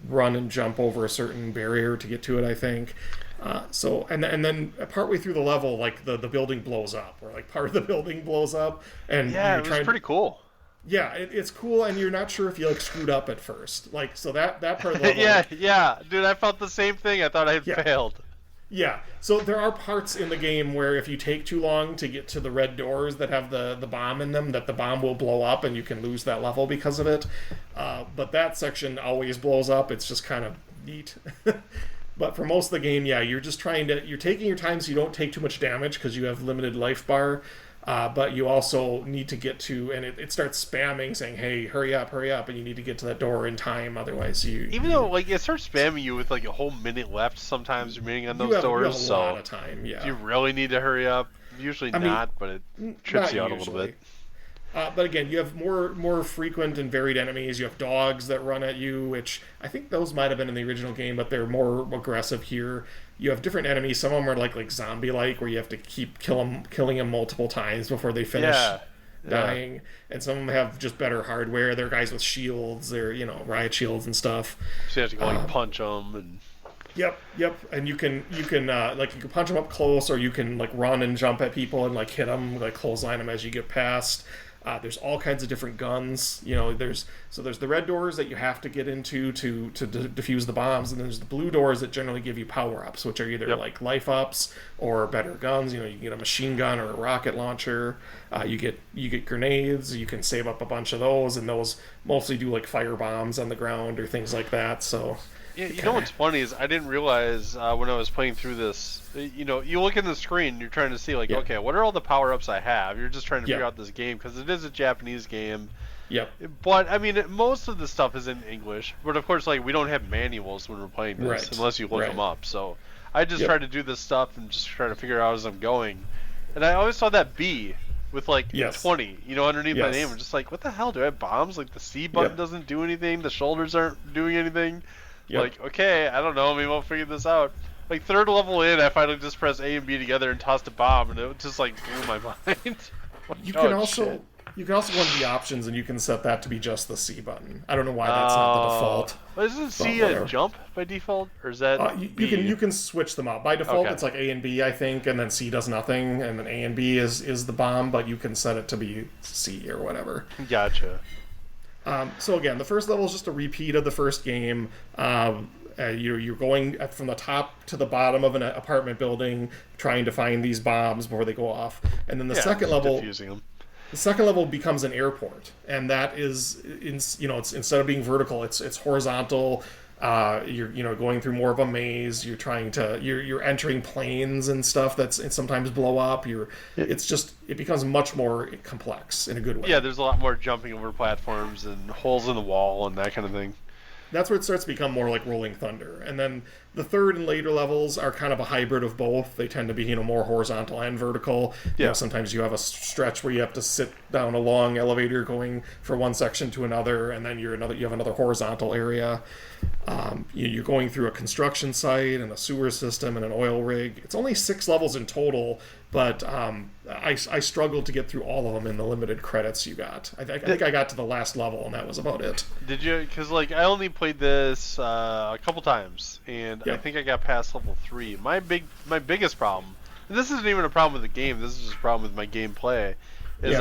run and jump over a certain barrier to get to it, I think. And then partway through the level, like the building blows up, or like part of the building blows up, and Yeah, you're it was trying. pretty cool. Yeah, it's cool, and you're not sure if you like screwed up at first. Like so that part of the level. yeah, dude, I felt the same thing. I thought I had Yeah. failed. Yeah, so there are parts in the game where if you take too long to get to the red doors that have the bomb in them, that the bomb will blow up and you can lose that level because of it. But that section always blows up. It's just kind of neat. But for most of the game, yeah, you're just you're taking your time so you don't take too much damage because you have limited life bar. But you also need to get to, and it starts spamming saying, "Hey, hurry up, and you need to get to that door in time, otherwise Even though like it starts spamming you with like a whole minute left, sometimes remaining on those doors. You have a lot of time. Yeah. Do you really need to hurry up? Usually not, but it trips you out a little bit. But again, you have more frequent and varied enemies. You have dogs that run at you, which I think those might have been in the original game, but they're more aggressive here. You have different enemies. Some of them are like zombie-like, where you have to keep killing them multiple times before they finish dying. And some of them have just better hardware. They're guys with shields. They're riot shields and stuff. So you have to go punch them and. Yep. And you can punch them up close, or you can like run and jump at people and like hit them, like clothesline them as you get past. There's all kinds of different guns. There's the red doors that you have to get into to defuse the bombs, and there's the blue doors that generally give you power ups, which are either like life ups or better guns. You can get a machine gun or a rocket launcher. You get grenades. You can save up a bunch of those, and those mostly do like fire bombs on the ground or things like that. So. Yeah, you know what's funny is I didn't realize when I was playing through this, you look in the screen, you're trying to see like, okay, what are all the power-ups I have? You're just trying to figure out this game because it is a Japanese game. Yep. But, I mean, most of the stuff is in English. But, of course, like we don't have manuals when we're playing this unless you look them up. So I just try to do this stuff and just try to figure out as I'm going. And I always saw that B with like 20, underneath my name. I'm just like, what the hell? Do I have bombs? Like the C button doesn't do anything. The shoulders aren't doing anything. Yep. Like, okay, I don't know, maybe we'll figure this out. Like, third level in, I finally just pressed A and B together and tossed a bomb, and it just, like, blew my mind. You can also go into the options, and you can set that to be just the C button. I don't know why that's not the default. Isn't C a jump by default, or is that you can switch them out. By default, it's like A and B, I think, and then C does nothing, and then A and B is the bomb, but you can set it to be C or whatever. Gotcha. So again, the first level is just a repeat of the first game. You're going from the top to the bottom of an apartment building, trying to find these bombs before they go off. And then the second level, defusing them. The second level becomes an airport, and that is, it's instead of being vertical, it's horizontal. You're going through more of a maze. You're entering planes and stuff that's sometimes blow up. It becomes much more complex in a good way. Yeah, there's a lot more jumping over platforms and holes in the wall and that kind of thing. That's where it starts to become more like Rolling Thunder. And then the third and later levels are kind of a hybrid of both. They tend to be, more horizontal and vertical. Yeah. Sometimes you have a stretch where you have to sit down a long elevator going from one section to another, and then you have another horizontal area. You're going through a construction site and a sewer system and an oil rig. It's only 6 levels in total, but I struggled to get through all of them in the limited credits you got. I think I got to the last level, and that was about it. Did you? Because I only played this a couple times, and I think I got past level 3. My biggest problem, and this isn't even a problem with the game. This is just a problem with my gameplay. Is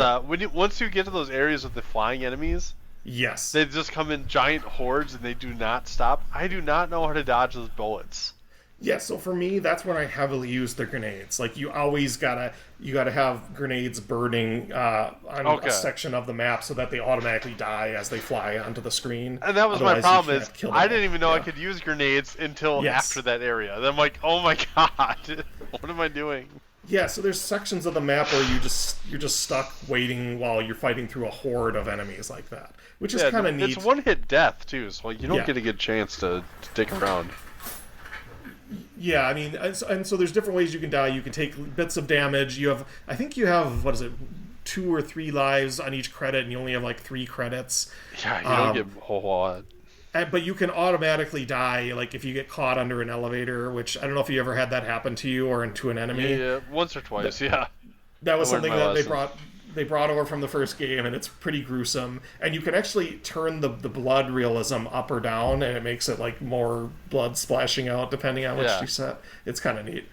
once you get to those areas with the flying enemies. Yes. They just come in giant hordes and they do not stop. I do not know how to dodge those bullets. Yeah, so for me, that's when I heavily use the grenades. Like, you always gotta have grenades burning on a section of the map so that they automatically die as they fly onto the screen. And that was my problem is I didn't even know I could use grenades until after that area. Then I'm like, oh my god, what am I doing? Yeah, so there's sections of the map where you're just stuck waiting while you're fighting through a horde of enemies like that, which is kind of neat. It's one-hit death too, so you don't get a good chance to stick around. Yeah, I mean, and so there's different ways you can die. You can take bits of damage. I think you have 2 or 3 lives on each credit, and you only have like 3 credits. Yeah, you don't get a whole lot. But you can automatically die, like if you get caught under an elevator, which I don't know if you ever had that happen to you or to an enemy. Yeah, once or twice. That was something that they brought over from the first game, and it's pretty gruesome. And you can actually turn the blood realism up or down, and it makes it like more blood splashing out depending on which you set. It's kind of neat.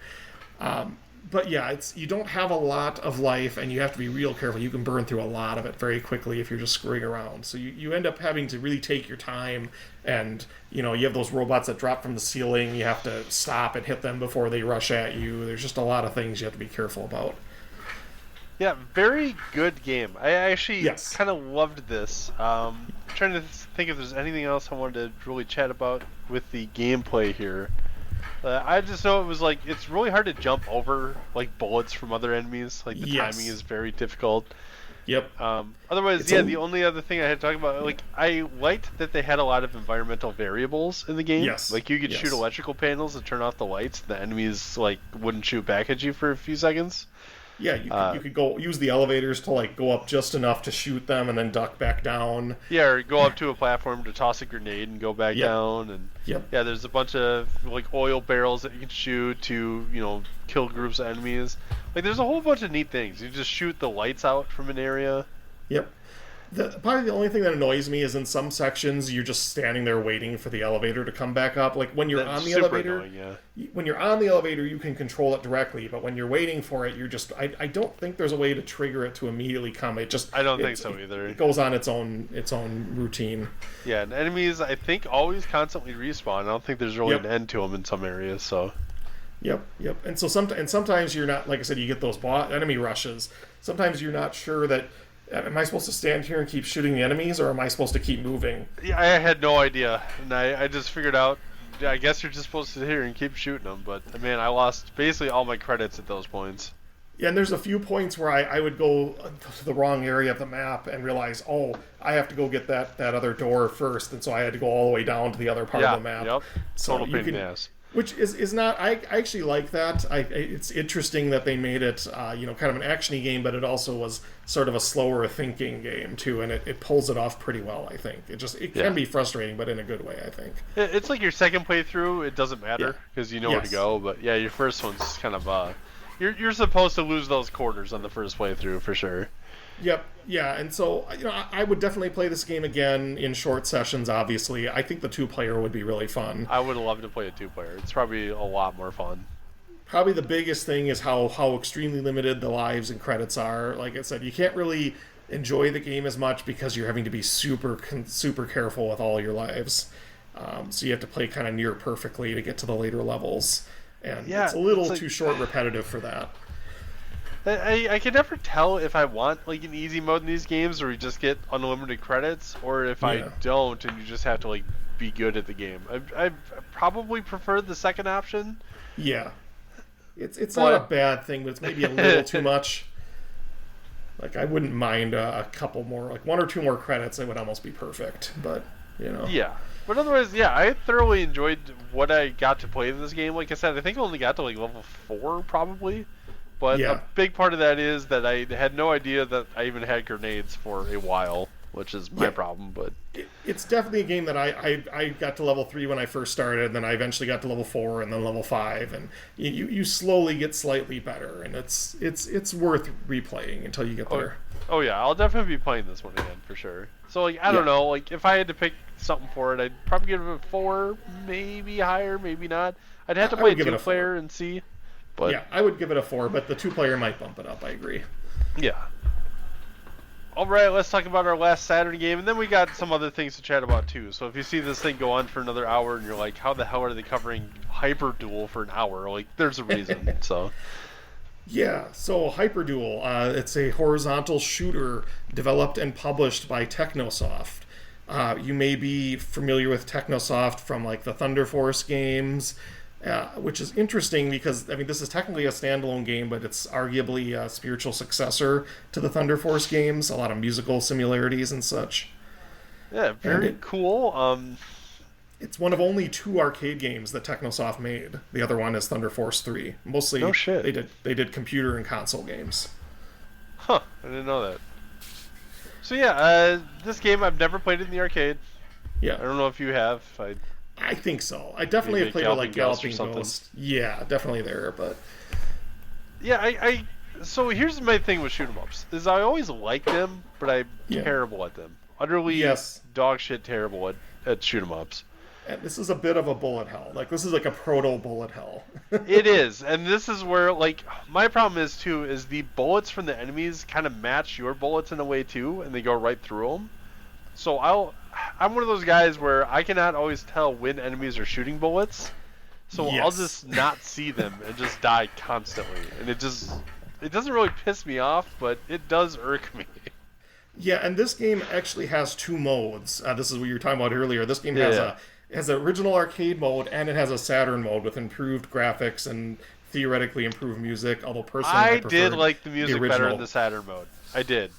But yeah, you don't have a lot of life, and you have to be real careful. You can burn through a lot of it very quickly if you're just screwing around. So you end up having to really take your time, and you have those robots that drop from the ceiling. You have to stop and hit them before they rush at you. There's just a lot of things you have to be careful about. Yeah, very good game. I actually kind of loved this. Trying to think if there's anything else I wanted to really chat about with the gameplay here. I just know it was like it's really hard to jump over like bullets from other enemies. Like the timing Yes. is very difficult. Yep. Otherwise, It's yeah, a the only other thing I had to talk about, like, I liked that they had a lot of environmental variables in the game. yes. Like, you could shoot Yes. electrical panels and turn off the lights. The enemies, like, wouldn't shoot back at you for a few seconds. Yeah, you could go use the elevators to like go up just enough to shoot them and then duck back down. Yeah, or go up to a platform to toss a grenade and go back Yep. down. And Yep. yeah, there's a bunch of, like, oil barrels that you can shoot to, kill groups of enemies. Like, there's a whole bunch of neat things. You just shoot the lights out from an area. Yep. Probably the only thing that annoys me is in some sections you're just standing there waiting for the elevator to come back up. Like when you're That's on the super elevator, annoying, yeah. when you're on the elevator, you can control it directly. But when you're waiting for it, you're just I don't think there's a way to trigger it to immediately come. It just I don't think so either. It goes on its own routine. Yeah, and enemies I think always constantly respawn. I don't think there's really Yep. an end to them in some areas. So Yep. And so sometimes you're not, like I said, you get those enemy rushes. Sometimes you're not sure that. Am I supposed to stand here and keep shooting the enemies, or am I supposed to keep moving? yeah, I had no idea, and I just figured out. Yeah, I guess you're just supposed to sit here and keep shooting them. But man, I lost basically all my credits at those points. Yeah, and there's a few points where I would go to the wrong area of the map and realize, oh, I have to go get that other door first, and so I had to go all the way down to the other part Yeah, of the map. yep. So Total you pain in can, the ass. which is not. I actually like that. It's interesting that they made it, kind of an actiony game, but it also was sort of a slower thinking game too, and it pulls it off pretty well. I think it Yeah. can be frustrating, but in a good way. I think. It's like your second playthrough. It doesn't matter because you know where to Yes. go. But yeah, your first one's kind of you're supposed to lose those quarters on the first playthrough for sure. Yep. Yeah, and so I would definitely play this game again in short sessions. Obviously, I think the 2-player would be really fun. I would love to play a 2-player. It's probably a lot more fun. Probably the biggest thing is how extremely limited the lives and credits are. Like I said, you can't really enjoy the game as much because you're having to be super careful with all your lives. So you have to play kind of near perfectly to get to the later levels, and Yeah, it's a little it's like- too short, repetitive for that. I can never tell if I want like an easy mode in these games where you just get unlimited credits, or if I Yeah. don't and you just have to like be good at the game. I probably prefer the second option. Yeah, it's not a bad thing, but it's maybe a little too much. Like I wouldn't mind a couple more, like 1 or 2 more credits. It would almost be perfect, but Yeah. But otherwise, yeah, I thoroughly enjoyed what I got to play in this game. Like I said, I think I only got to like level 4 probably. But Yeah. a big part of that is that I had no idea that I even had grenades for a while, which is my problem. But It's definitely a game that I got to level 3 when I first started, and then I eventually got to level 4 and then level 5, and you slowly get slightly better, and it's worth replaying until you get there. oh yeah, I'll definitely be playing this one again for sure. So like I don't know, like if I had to pick something for it, I'd probably give it a 4, maybe higher, maybe not. I'd have to I play would give it a 2-player and see. But Yeah, I would give it a 4, but the 2-player might bump it up. I agree. yeah. All right, let's talk about our last Saturn game, and then we got some other things to chat about too. So if you see this thing go on for another hour, and you're like, "How the hell are they covering Hyper Duel for an hour?" Like, there's a reason. So Yeah, so Hyperduel, it's a horizontal shooter developed and published by Technosoft. You may be familiar with Technosoft from like the Thunder Force games, which is interesting because this is technically a standalone game, but it's arguably a spiritual successor to the Thunder Force games. A lot of musical similarities and such. yeah, very cool. It's one of only 2 arcade games that Technosoft made. The other one is Thunder Force 3. Mostly, No shit. they did computer and console games. Huh, I didn't know that. So yeah, this game I've never played it in the arcade. Yeah, I don't know if you have. I think so. I definitely Maybe have played it like Galloping Galloping Ghost or something. Ghost. Yeah, definitely there, but Yeah, so here's my thing with shoot 'em ups is I always like them, but I'm Yeah. terrible at them. Utterly Yes. dog shit terrible at shoot 'em ups. and this is a bit of a bullet hell. Like this is like a proto bullet hell. It is, and this is where like my problem is too is the bullets from the enemies kind of match your bullets in a way too, and they go right through them. So I'm one of those guys where I cannot always tell when enemies are shooting bullets. So I'll Yes. just not see them and just die constantly, and it doesn't really piss me off, but it does irk me. Yeah, and this game actually has 2 modes. This is what you were talking about earlier. This game has Yeah. It has an original arcade mode, and it has a Saturn mode with improved graphics and theoretically improved music. Although personally, I I did preferred like the the music better in original. the Saturn mode. I did.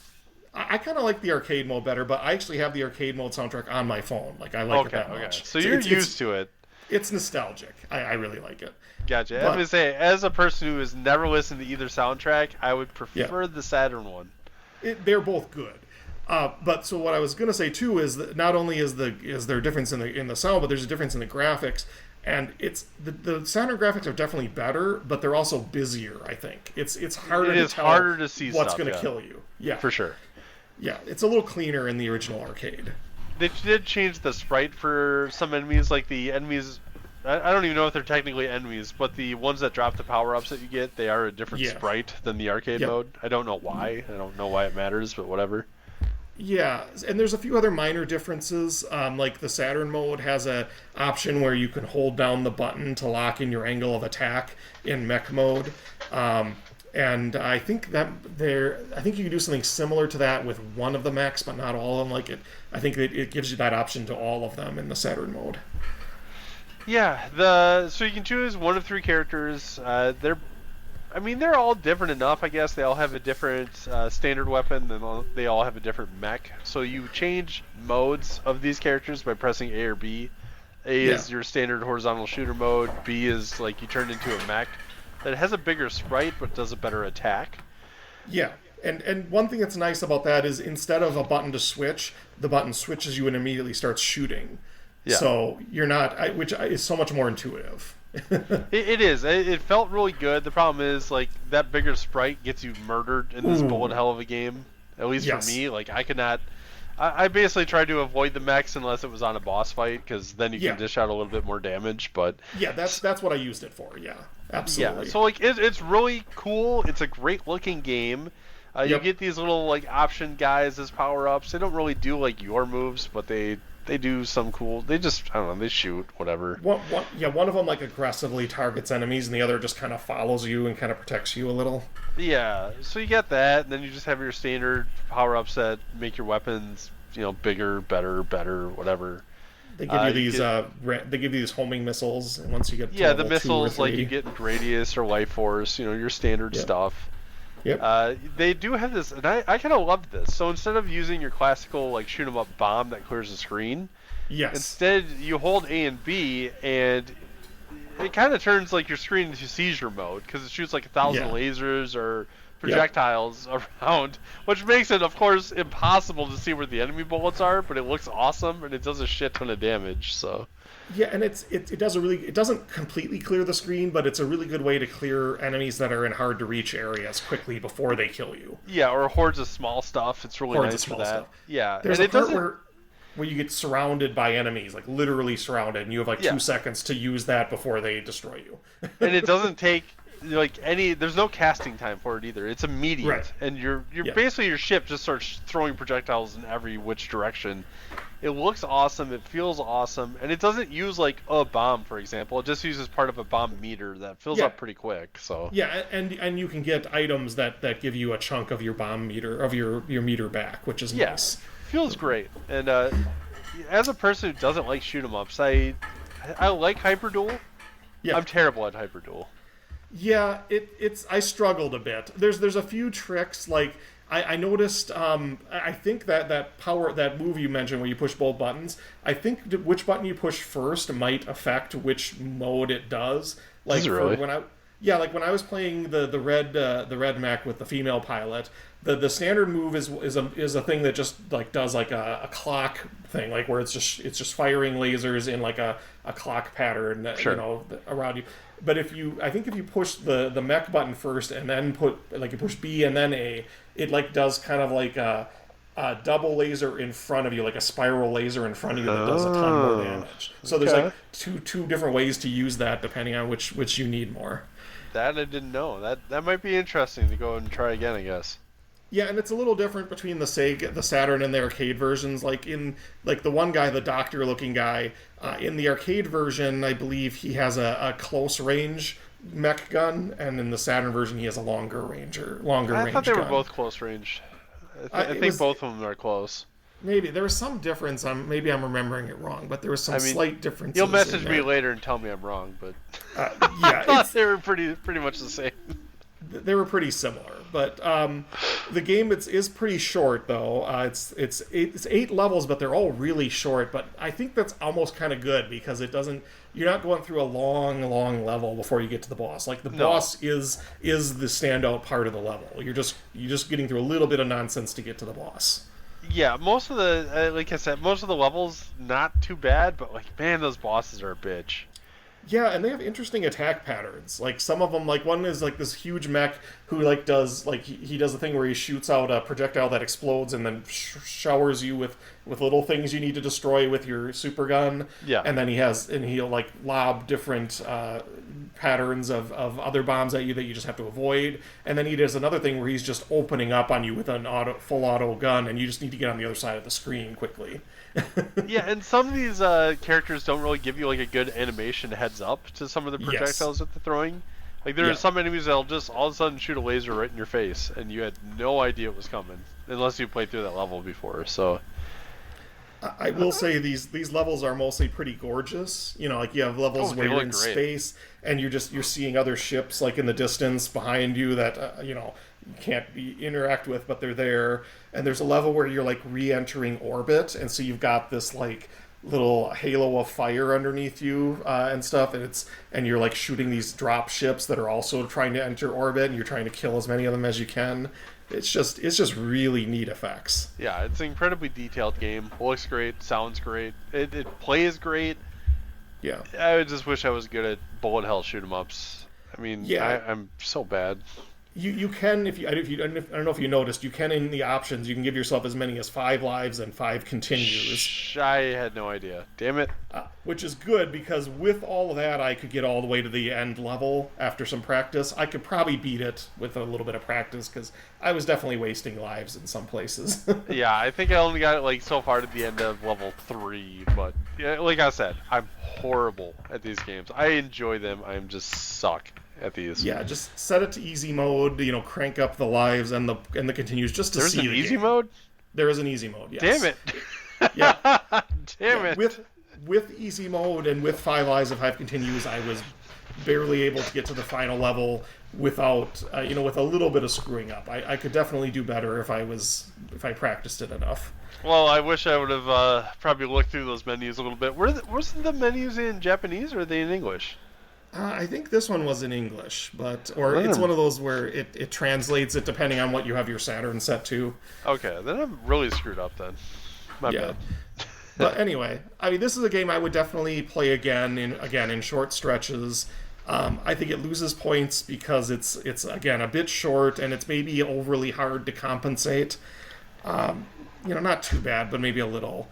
I kind of like the arcade mode better, but I actually have the arcade mode soundtrack on my phone. Like I like it Okay, that okay. much. So you're used to it. It's nostalgic. I really like it. Gotcha. I'm But gonna say, as a person who has never listened to either soundtrack, I would yeah, prefer the Saturn one. they're both good. But so what I was gonna say too is that not only is there a difference in the sound, but there's a difference in the graphics, and it's the Saturn graphics are definitely better, but they're also busier. I think it's harder It to is tell harder to see what's stuff, gonna yeah. kill you. Yeah, For sure. yeah, it's a little cleaner in the original arcade. They did change the sprite for some enemies, like the enemies. I don't even know if they're technically enemies, but the ones that drop the power-ups that you get, they are a different Yeah. sprite than the arcade Yep. mode. I don't know why. I don't know why it matters, but whatever. Yeah, and there's a few other minor differences. Like the Saturn mode has a option where you can hold down the button to lock in your angle of attack in mech mode. And I think I think you can do something similar to that with one of the mechs, but not all of them. I think it gives you that option to all of them in the Saturn mode. Yeah, so you can choose one of three characters. They're all different enough. I guess they all have a different standard weapon, and they all have a different mech. So you change modes of these characters by pressing A or B. A Yeah. is your standard horizontal shooter mode. B is like you turn into a mech that has a bigger sprite but does a better attack. Yeah, and one thing that's nice about that is instead of a button to switch, the button switches you and immediately starts shooting. Yeah. So you're not, which is so much more intuitive. It is. It felt really good. The problem is like that bigger sprite gets you murdered in this Ooh. bullet hell of a game. At least Yes. for me, like I could not. I basically tried to avoid the mechs unless it was on a boss fight, because then you Yeah. can dish out a little bit more damage. But Yeah, that's what I used it for. Yeah, absolutely. yeah, so like it's really cool. It's a great looking game. You Yep. get these little like option guys as power ups. They don't really do like your moves, but they do some cool. They just, I don't know, they shoot whatever. One of them like aggressively targets enemies, and the other just kind of follows you and kind of protects you a little. Yeah, so you get that, and then you just have your standard power ups that make your weapons, bigger, better, whatever. They give you these get- they give you these homing missiles, and once you get to Yeah, the level 2 or missiles like 3, you get in Gradius or Life Force, your standard Yep. stuff. Yep. They do have this, and I kind of love this. So instead of using your classical like shoot 'em up bomb that clears the screen, Yes. instead you hold A and B, and it kind of turns like your screen into seizure mode because it shoots like 1,000 Yeah. lasers or projectiles around, which makes it, of course, impossible to see where the enemy bullets are. But it looks awesome, and it does a shit ton of damage. So. Yeah, and it doesn't completely clear the screen, but it's a really good way to clear enemies that are in hard to reach areas quickly before they kill you. Yeah, or hordes of small stuff. It's really Hordes of nice for small that. stuff. Yeah, There's and a it part doesn't. where you get surrounded by enemies, like literally surrounded, and you have like Yeah. 2 seconds to use that before they destroy you. And it doesn't take like any. There's no casting time for it either. It's immediate, Right. and you're Yeah. basically your ship just starts throwing projectiles in every which direction. It looks awesome. It feels awesome, and it doesn't use like a bomb, for example. It just uses part of a bomb meter that fills Yeah. up pretty quick. So. Yeah, and you can get items that give you a chunk of your bomb meter of your meter back, which is Yeah, nice. feels great. And as a person who doesn't like shoot 'em ups, I like Hyperduel. Yeah. I'm terrible at Hyperduel. Yeah, it's I struggled a bit. There's a few tricks like I noticed. I think that move you mentioned where you push both buttons. I think which button you push first might affect which mode it does. Like Is it really? like when I was playing the red mech with the female pilot, the standard move is a thing that just like does like a clock thing, like where it's just firing lasers in like a clock pattern that, Sure. around you. But if you push the mech button first and then you push B and then A, it like does kind of like a double laser in front of you, like a spiral laser in front of you that does a ton more damage. So there's okay. like two different ways to use that depending on which you need more. That I didn't know. That might be interesting to go and try again, I guess. Yeah, and it's a little different between the Saturn and the arcade versions. Like in the one guy, the doctor-looking guy, in the arcade version, I believe he has a close range mech gun, and in the Saturn version, he has a longer range I thought they were gun. both close range. I It think was- both of them are close. Maybe there was some difference. Maybe I'm remembering it wrong, but there was some I mean, slight differences. you'll message in me there. later and tell me I'm wrong, but Uh, I yeah, thought they were pretty much the same. they were pretty similar, but the game is pretty short though. It's 8 levels, but they're all really short. But I think that's almost kind of good because it doesn't. You're not going through a long level before you get to the boss. Like the boss is the standout part of the level. You're just getting through a little bit of nonsense to get to the boss. Yeah, most of the like I said, most of the levels not too bad, but like man, those bosses are a bitch. Yeah, and they have interesting attack patterns. Like some of them, like one is like this huge mech who like does like he does a thing where he shoots out a projectile that explodes and then showers you with little things you need to destroy with your super gun. Yeah. And then he'll like lob different patterns of other bombs at you that you just have to avoid. And then he does another thing where he's just opening up on you with an full auto gun, and you just need to get on the other side of the screen quickly. Yeah, and some of these characters don't really give you like a good animation heads up to some of the projectiles that they're throwing. Like there are some enemies that'll just all of a sudden shoot a laser right in your face, and you had no idea it was coming unless you played through that level before. So I will say these levels are mostly pretty gorgeous. You know, like you have levels where you're in space and you're seeing other ships like in the distance behind you that you can't interact with, but they're there. And there's a level where you're like re-entering orbit, and so you've got this like little halo of fire underneath you and stuff, and you're like shooting these drop ships that are also trying to enter orbit, and you're trying to kill as many of them as you can. It's just really neat effects. Yeah, it's an incredibly detailed game. Looks great, sounds great. It plays great. Yeah. I just wish I was good at bullet hell shoot 'em ups. I mean, I'm so bad. You can if you I don't know if you noticed, you can in the options you can give yourself as many as 5 lives and 5 continues. I had no idea. Damn it. Which is good because with all of that I could get all the way to the end level after some practice. I could probably beat it with a little bit of practice because I was definitely wasting lives in some places. Yeah, I think I only got it like so far to the end of level 3, but yeah, like I said, I'm horrible at these games. I enjoy them. I'm just suck at these. Yeah, just set it to easy mode. Crank up the lives and the continues just to see. There's an easy mode? There is an easy mode. Yes. Damn it. Yeah. Damn it. With easy mode and with 5 lives of 5 continues, I was barely able to get to the final level without with a little bit of screwing up. I could definitely do better if I practiced it enough. Well, I wish I would have probably looked through those menus a little bit. Was the menus in Japanese or are they in English? I think this one was in English, or it's one of those where it translates it depending on what you have your Saturn set to. Okay, then I'm really screwed up then. My bad. But anyway, I mean, this is a game I would definitely play again in short stretches. I think it loses points because it's again a bit short and it's maybe overly hard to compensate. Not too bad, but maybe a little.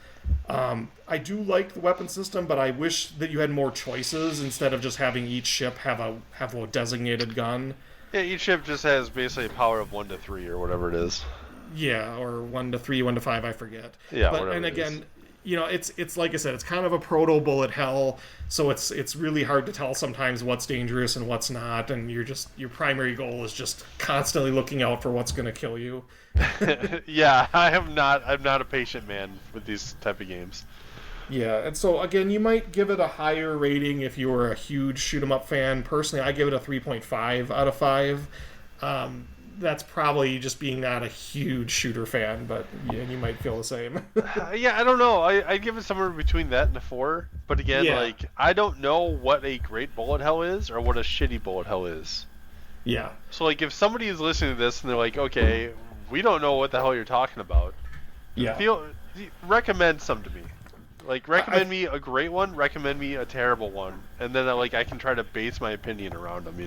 I do like the weapon system, but I wish that you had more choices instead of just having each ship have a designated gun. Yeah, each ship just has basically a power of 1 to 3 or whatever it is. Yeah, or 1 to 3, 1 to 5, I forget. Yeah, but and again, it's like I said, it's kind of a proto bullet hell, so it's really hard to tell sometimes what's dangerous and what's not, and your primary goal is just constantly looking out for what's going to kill you. Yeah, I'm not a patient man with these type of games. Yeah, and so again, you might give it a higher rating if you were a huge shoot 'em up fan. Personally, I give it a 3.5 out of 5. That's probably just being not a huge shooter fan, but yeah, you might feel the same. Yeah, I don't know. I give it somewhere between that and a 4. But again, I don't know what a great bullet hell is or what a shitty bullet hell is. Yeah. So if somebody is listening to this and they're like, okay, we don't know what the hell you're talking about. Yeah. Recommend some to me. Recommend me a great one, recommend me a terrible one, and then I can try to base my opinion around them,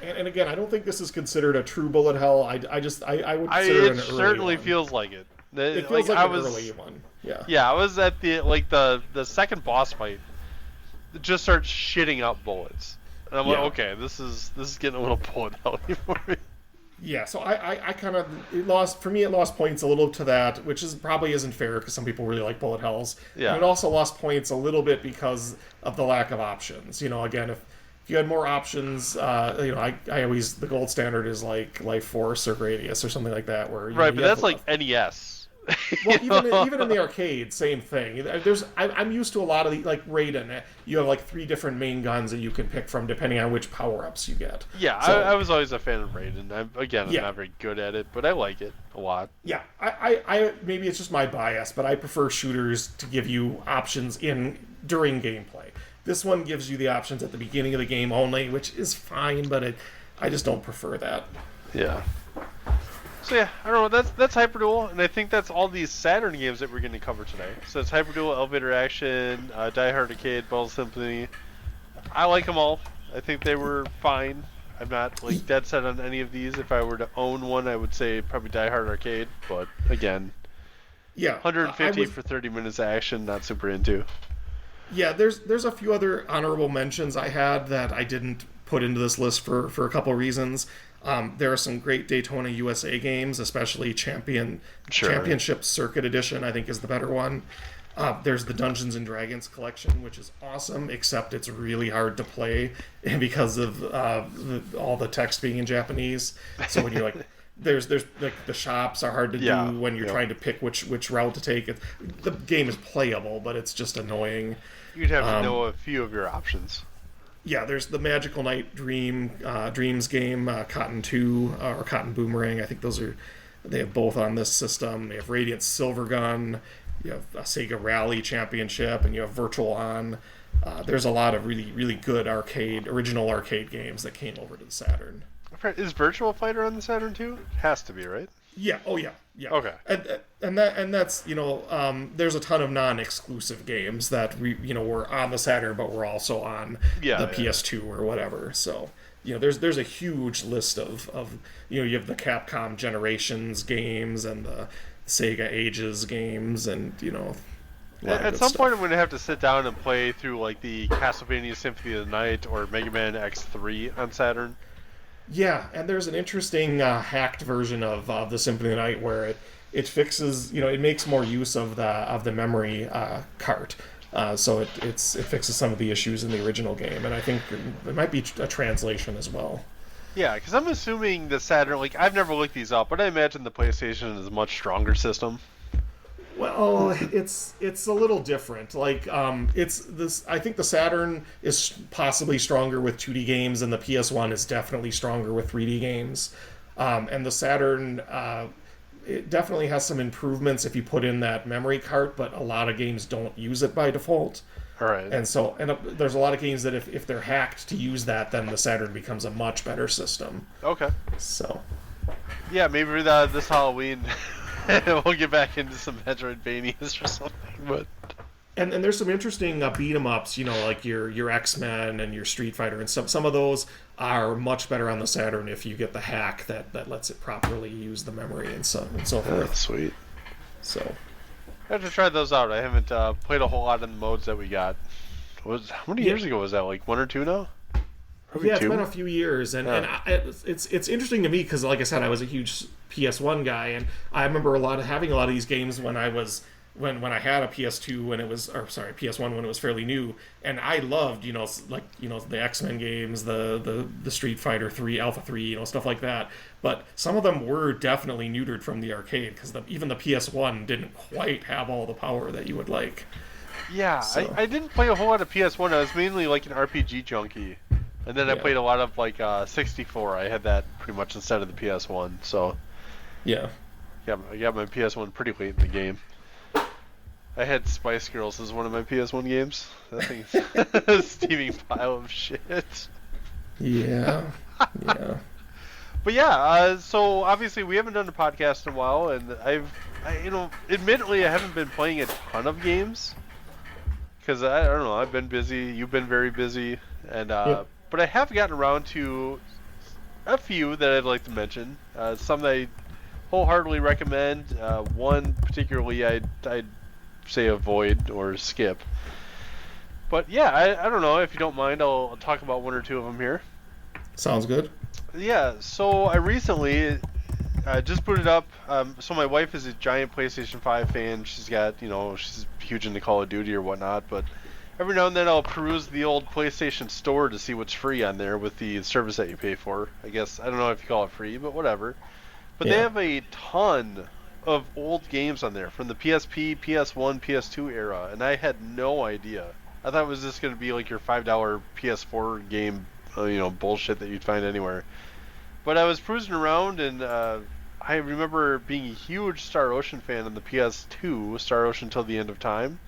And again, I don't think this is considered a true bullet hell. I would consider it an early one. It certainly feels like it. It feels like an early one. Yeah. Yeah, I was at the second boss fight. It just starts shitting out bullets, and I'm like, okay, this is getting a little bullet helly for me. Yeah, so I kind of it lost points a little to that, which probably isn't fair because some people really like bullet hells. Yeah. And it also lost points a little bit because of the lack of options. Again, if you had more options, I always the gold standard is like Life Force or Gradius or something like that. Where right, but that's like NES. Well, even in the arcade, same thing. I'm used to a lot of the, like Raiden. You have like 3 different main guns that you can pick from depending on which power ups you get. Yeah, So I was always a fan of Raiden. I'm yeah, not very good at it, but I like it a lot. yeah. I maybe it's just my bias, but I prefer shooters to give you options in during gameplay. This one gives you the options at the beginning of the game only, which is fine, but I just don't prefer that. Yeah. So yeah, I don't know. That's Hyperduel, and I think that's all these Saturn games that we're going to cover today. So it's Hyperduel, Elevator Action, Die Hard Arcade, Bubble Symphony. I like them all. I think they were fine. I'm not like dead set on any of these. If I were to own one, I would say probably Die Hard Arcade. But again, Yeah, 150 for 30 minutes of action, not super into. Yeah, there's a few other honorable mentions I had that I didn't put into this list for a couple of reasons. There are some great Daytona USA games, especially Championship Circuit Edition, I think is the better one. There's the Dungeons and Dragons collection, which is awesome, except it's really hard to play because of all the text being in Japanese. So when you like, there's like the shops are hard to do when you're trying to pick which route to take. The game is playable, but it's just annoying. You'd have to know a few of your options. Yeah, there's the Magical Night Dreams game, Cotton 2 or Cotton Boomerang. I think they have both on this system. They have Radiant Silvergun. You have a Sega Rally Championship, and you have Virtual On. There's a lot of really, really good original arcade games that came over to the Saturn. Is Virtual Fighter on the Saturn too? It has to be, right? Yeah. Oh yeah. Yeah. Okay. And that's there's a ton of non-exclusive games that were on the Saturn, but were also on the PS2 or whatever. So there's a huge list of you have the Capcom Generations games and the Sega Ages games, and at some point I'm going to have to sit down and play through like the Castlevania Symphony of the Night or Mega Man X3 on Saturn. Yeah, and there's an interesting hacked version of the Symphony of the Night where it fixes, it makes more use of the memory cart. So it fixes some of the issues in the original game, and I think it might be a translation as well. Yeah, because I'm assuming the Saturn, like I've never looked these up, but I imagine the PlayStation is a much stronger system. Well, it's a little different. Like, it's this. I think the Saturn is possibly stronger with 2D games, and the PS1 is definitely stronger with 3D games. And the Saturn, it definitely has some improvements if you put in that memory cart, but a lot of games don't use it by default. All right. And there's a lot of games that if they're hacked to use that, then the Saturn becomes a much better system. Okay. So. Yeah, maybe this Halloween. We'll get back into some Metroidvanias or something, but and there's some interesting beat 'em ups, like your X-Men and your Street Fighter, and some of those are much better on the Saturn if you get the hack that lets it properly use the memory and so forth. That's sweet. So I have to try those out. I haven't played a whole lot in the modes that we got. How many years ago was that? Like 1 or 2 now? Yeah, it's been a few years, and it's interesting to me because, like I said, I was a huge PS1 guy, and I remember having a lot of these games when I had a PS2 PS1 when it was fairly new, and I loved the X-Men games, the Street Fighter 3, Alpha 3, stuff like that. But some of them were definitely neutered from the arcade because even the PS1 didn't quite have all the power that you would like. Yeah, so. I didn't play a whole lot of PS1. I was mainly like an RPG junkie. And then I played a lot of like 64. I had that pretty much instead of the PS1. So yeah, I got my PS1 pretty late in the game. I had Spice Girls as one of my PS1 games. That thing's a steaming pile of shit. Yeah. But yeah, so obviously we haven't done a podcast in a while, and admittedly I haven't been playing a ton of games because I don't know. I've been busy. You've been very busy, and but I have gotten around to a few that I'd like to mention. Some that I wholeheartedly recommend. One particularly I'd say avoid or skip. But yeah, I don't know. If you don't mind, I'll talk about 1 or 2 of them here. Sounds good. Yeah, so I recently just booted up. So my wife is a giant PlayStation 5 fan. She's got, she's huge into Call of Duty or whatnot, but every now and then I'll peruse the old PlayStation Store to see what's free on there with the service that you pay for. I guess, I don't know if you call it free, but whatever. But they have a ton of old games on there from the PSP, PS1, PS2 era, and I had no idea. I thought it was just going to be like your $5 PS4 game, bullshit that you'd find anywhere. But I was cruising around, and I remember being a huge Star Ocean fan on the PS2, Star Ocean Till the End of Time.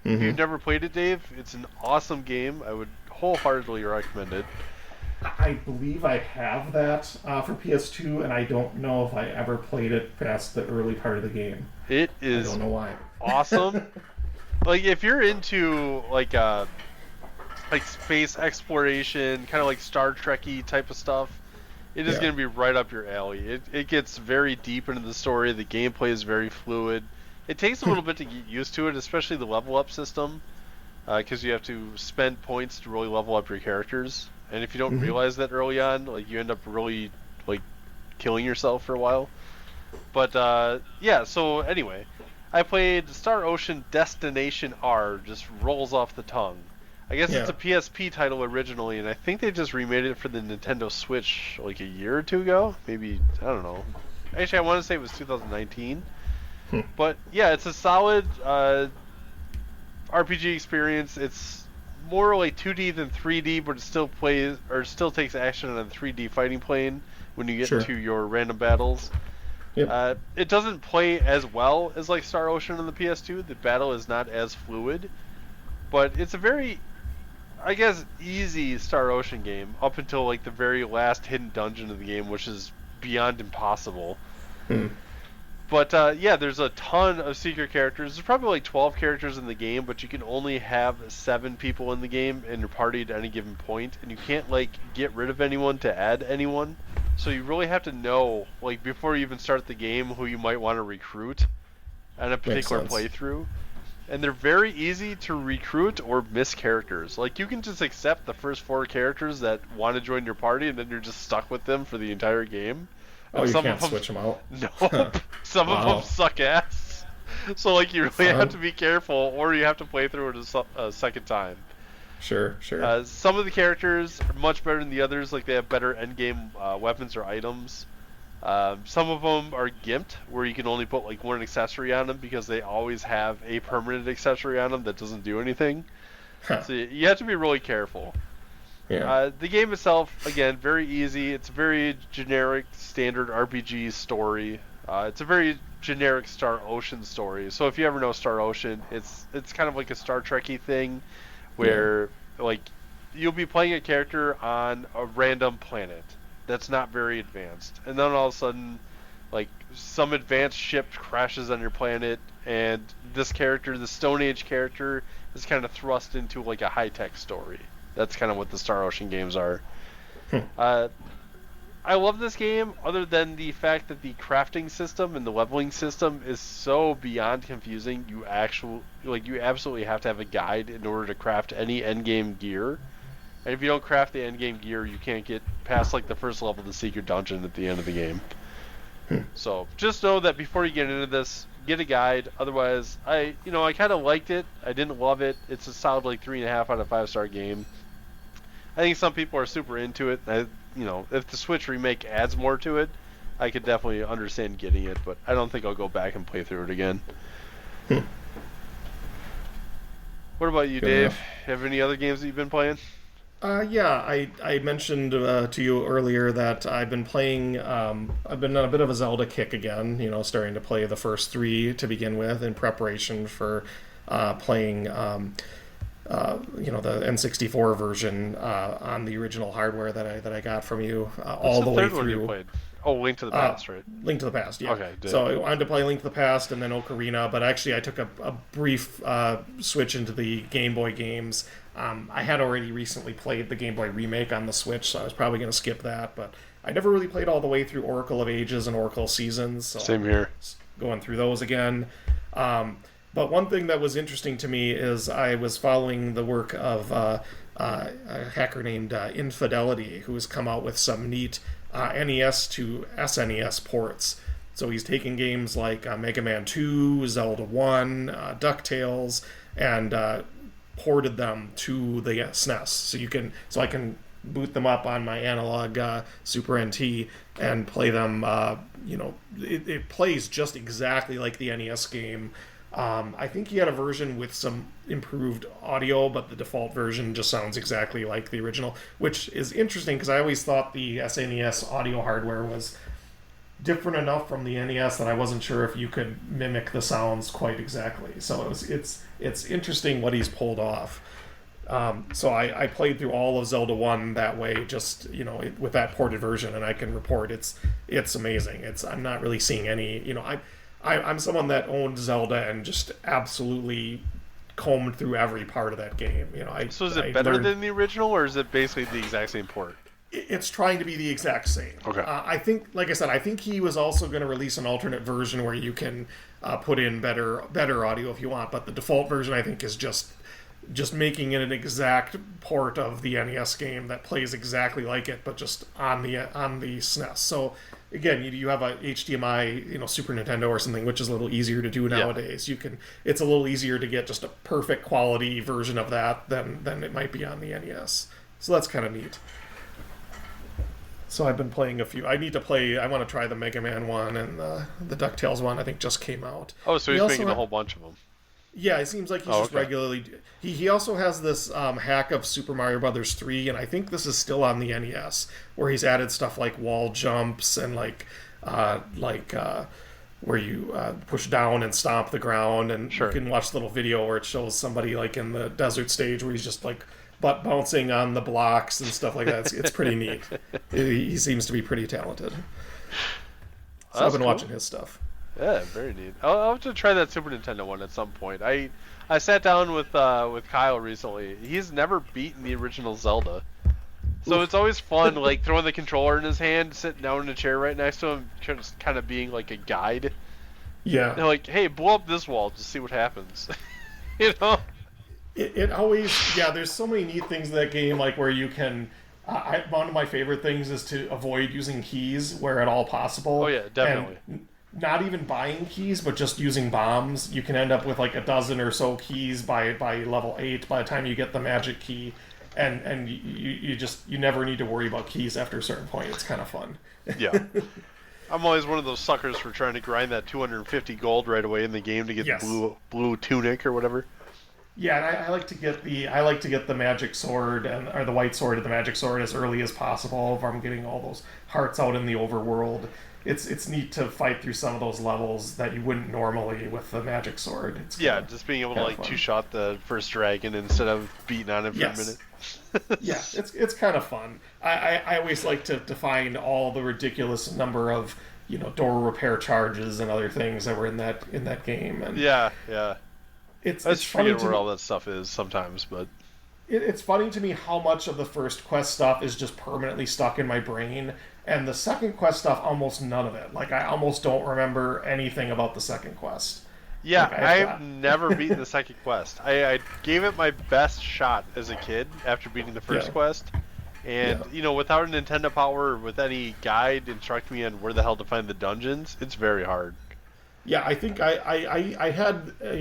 If Mm-hmm. you've never played it, Dave, it's an awesome game. I would wholeheartedly recommend it. I believe I have that for PS2, and I don't know if I ever played it past the early part of the game. It I is don't know why. awesome. Like if you're into like space exploration, kind of like Star Trek-y type of stuff, it is Yeah. going to be right up your alley. It gets very deep into the story. The gameplay is very fluid. It takes a little bit to get used to it, especially the level up system, because you have to spend points to really level up your characters. And if you don't Mhm. realize that early on, like you end up really like killing yourself for a while. But yeah, so anyway, I played Star Ocean Destination R, just rolls off the tongue. I guess it's Yeah. a PSP title originally, and I think they just remade it for the Nintendo Switch like a year or two ago. Maybe, I don't know. Actually, I want to say it was 2019. Hmm. But yeah, it's a solid RPG experience. It's more like 2D than 3D, but it still plays or still takes action on a 3D fighting plane when you get Sure. into your random battles. Yep. It doesn't play as well as like Star Ocean on the PS2. The battle is not as fluid, but it's a very, I guess, easy Star Ocean game up until like the very last hidden dungeon of the game, which is beyond impossible. Hmm. But yeah, there's a ton of secret characters. There's probably like 12 characters in the game, but you can only have 7 people in the game in your party at any given point, and you can't like get rid of anyone to add anyone. So you really have to know, like before you even start the game, who you might want to recruit on a particular sense. playthrough. And they're very easy to recruit or miss characters. Like you can just accept the first 4 characters that want to join your party, and then you're just stuck with them for the entire game. Oh, And you some can't of them, switch them out? nope. Some of Wow. them suck ass. So like you really have Fun. to be careful, or you have to play through it a second time. Sure, sure. Some of the characters are much better than the others. Like they have better endgame weapons or items. Some of them are gimped, where you can only put like one accessory on them because they always have a permanent accessory on them that doesn't do anything. Huh. So you have to be really careful. Yeah. The game itself, again, very easy. It's a very generic, standard RPG story. It's a very generic Star Ocean story. So if you ever know Star Ocean, it's kind of like a Star Trek-y thing, where like you'll be playing a character on a random planet that's not very advanced, and then all of a sudden, like some advanced ship crashes on your planet, and this character, the Stone Age character, is kind of thrust into like a high-tech story. That's kind of what the Star Ocean games are. I love this game, other than the fact that the crafting system and the leveling system is so beyond confusing. You absolutely have to have a guide in order to craft any endgame gear. And if you don't craft the endgame gear, you can't get past like the first level of the secret dungeon at the end of the game. So just know that before you get into this, get a guide. Otherwise, I kind of liked it. I didn't love it. It's a solid like 3.5 out of 5-star game. I think some people are super into it. If the Switch remake adds more to it, I could definitely understand getting it, but I don't think I'll go back and play through it again. What about you, Good Dave? enough. Have any other games that you've been playing? Yeah, I mentioned to you earlier that I've been playing. I've been on a bit of a Zelda kick again. Starting to play the first 3 to begin with in preparation for playing. The N64 version on the original hardware that I got from you all What's the the way third one you through. played? Oh, Link to the Past, right? Link to the Past, yeah. Okay, good. So I wanted to play Link to the Past and then Ocarina, but actually I took a brief switch into the Game Boy games. I had already recently played the Game Boy remake on the Switch, so I was probably going to skip that, but I never really played all the way through Oracle of Ages and Oracle of Seasons, so Same here. going through those again. But one thing that was interesting to me is I was following the work of a hacker named Infidelity, who has come out with some neat NES to SNES ports. So he's taking games like Mega Man 2, Zelda 1, DuckTales, and ported them to the SNES. So I can boot them up on my analog Super NT and play them. It plays just exactly like the NES game. I think he had a version with some improved audio, but the default version just sounds exactly like the original, which is interesting because I always thought the SNES audio hardware was different enough from the NES that I wasn't sure if you could mimic the sounds quite exactly. So it's interesting what he's pulled off. So I played through all of Zelda 1 that way, just with that ported version, and I can report it's amazing. I'm not really seeing any. I'm someone that owned Zelda and just absolutely combed through every part of that game. So is it better than the original, or is it basically the exact same port? It's trying to be the exact same. Okay. I think, like I said, I think he was also going to release an alternate version where you can put in better audio if you want, but the default version I think is just making it an exact port of the NES game that plays exactly like it, but just on the SNES. So again, you have a HDMI, Super Nintendo or something, which is a little easier to do nowadays. Yeah. It's a little easier to get just a perfect quality version of that than it might be on the NES. So that's kind of neat. So I've been playing a few. I want to try the Mega Man one and the DuckTales one. I think just came out. Oh, so he's making a whole bunch of them. Yeah, it seems like he's regularly. He also has this hack of Super Mario Brothers 3, and I think this is still on the NES, where he's added stuff like wall jumps and where you push down and stomp the ground, and you can watch the little video where it shows somebody like in the desert stage where he's just like butt bouncing on the blocks and stuff like that. It's pretty neat. He seems to be pretty talented. So I've been watching his stuff. Yeah, very neat. I'll have to try that Super Nintendo one at some point. I sat down with Kyle recently. He's never beaten the original Zelda, so it's always fun, like throwing the controller in his hand, sitting down in a chair right next to him, just kind of being like a guide. Yeah. They're like, hey, blow up this wall, just see what happens. It always, there's so many neat things in that game, like where you can. One of my favorite things is to avoid using keys where at all possible. Oh yeah, definitely. And not even buying keys, but just using bombs. You can end up with like a dozen or so keys by level 8 by the time you get the magic key, and you never need to worry about keys after a certain point. It's kind of fun. Yeah. I'm always one of those suckers for trying to grind that 250 gold right away in the game to get the blue tunic or whatever. Yeah, and I like to get the magic sword or the white sword and the magic sword as early as possible if I'm getting all those hearts out in the overworld. It's neat to fight through some of those levels that you wouldn't normally with the magic sword. Just being able to like two-shot the first dragon instead of beating on it for a minute. Yeah, it's kind of fun. I always like to find all the ridiculous number of door repair charges and other things that were in that game. And it's funny where all that stuff is sometimes, but it's funny to me how much of the first quest stuff is just permanently stuck in my brain, and the second quest stuff, almost none of it. Like I almost don't remember anything about the second quest. Yeah, I've never beaten the second quest. I gave it my best shot as a kid after beating the first quest. And, without a Nintendo Power or with any guide instructing me on where the hell to find the dungeons, it's very hard. Yeah, I think I had, I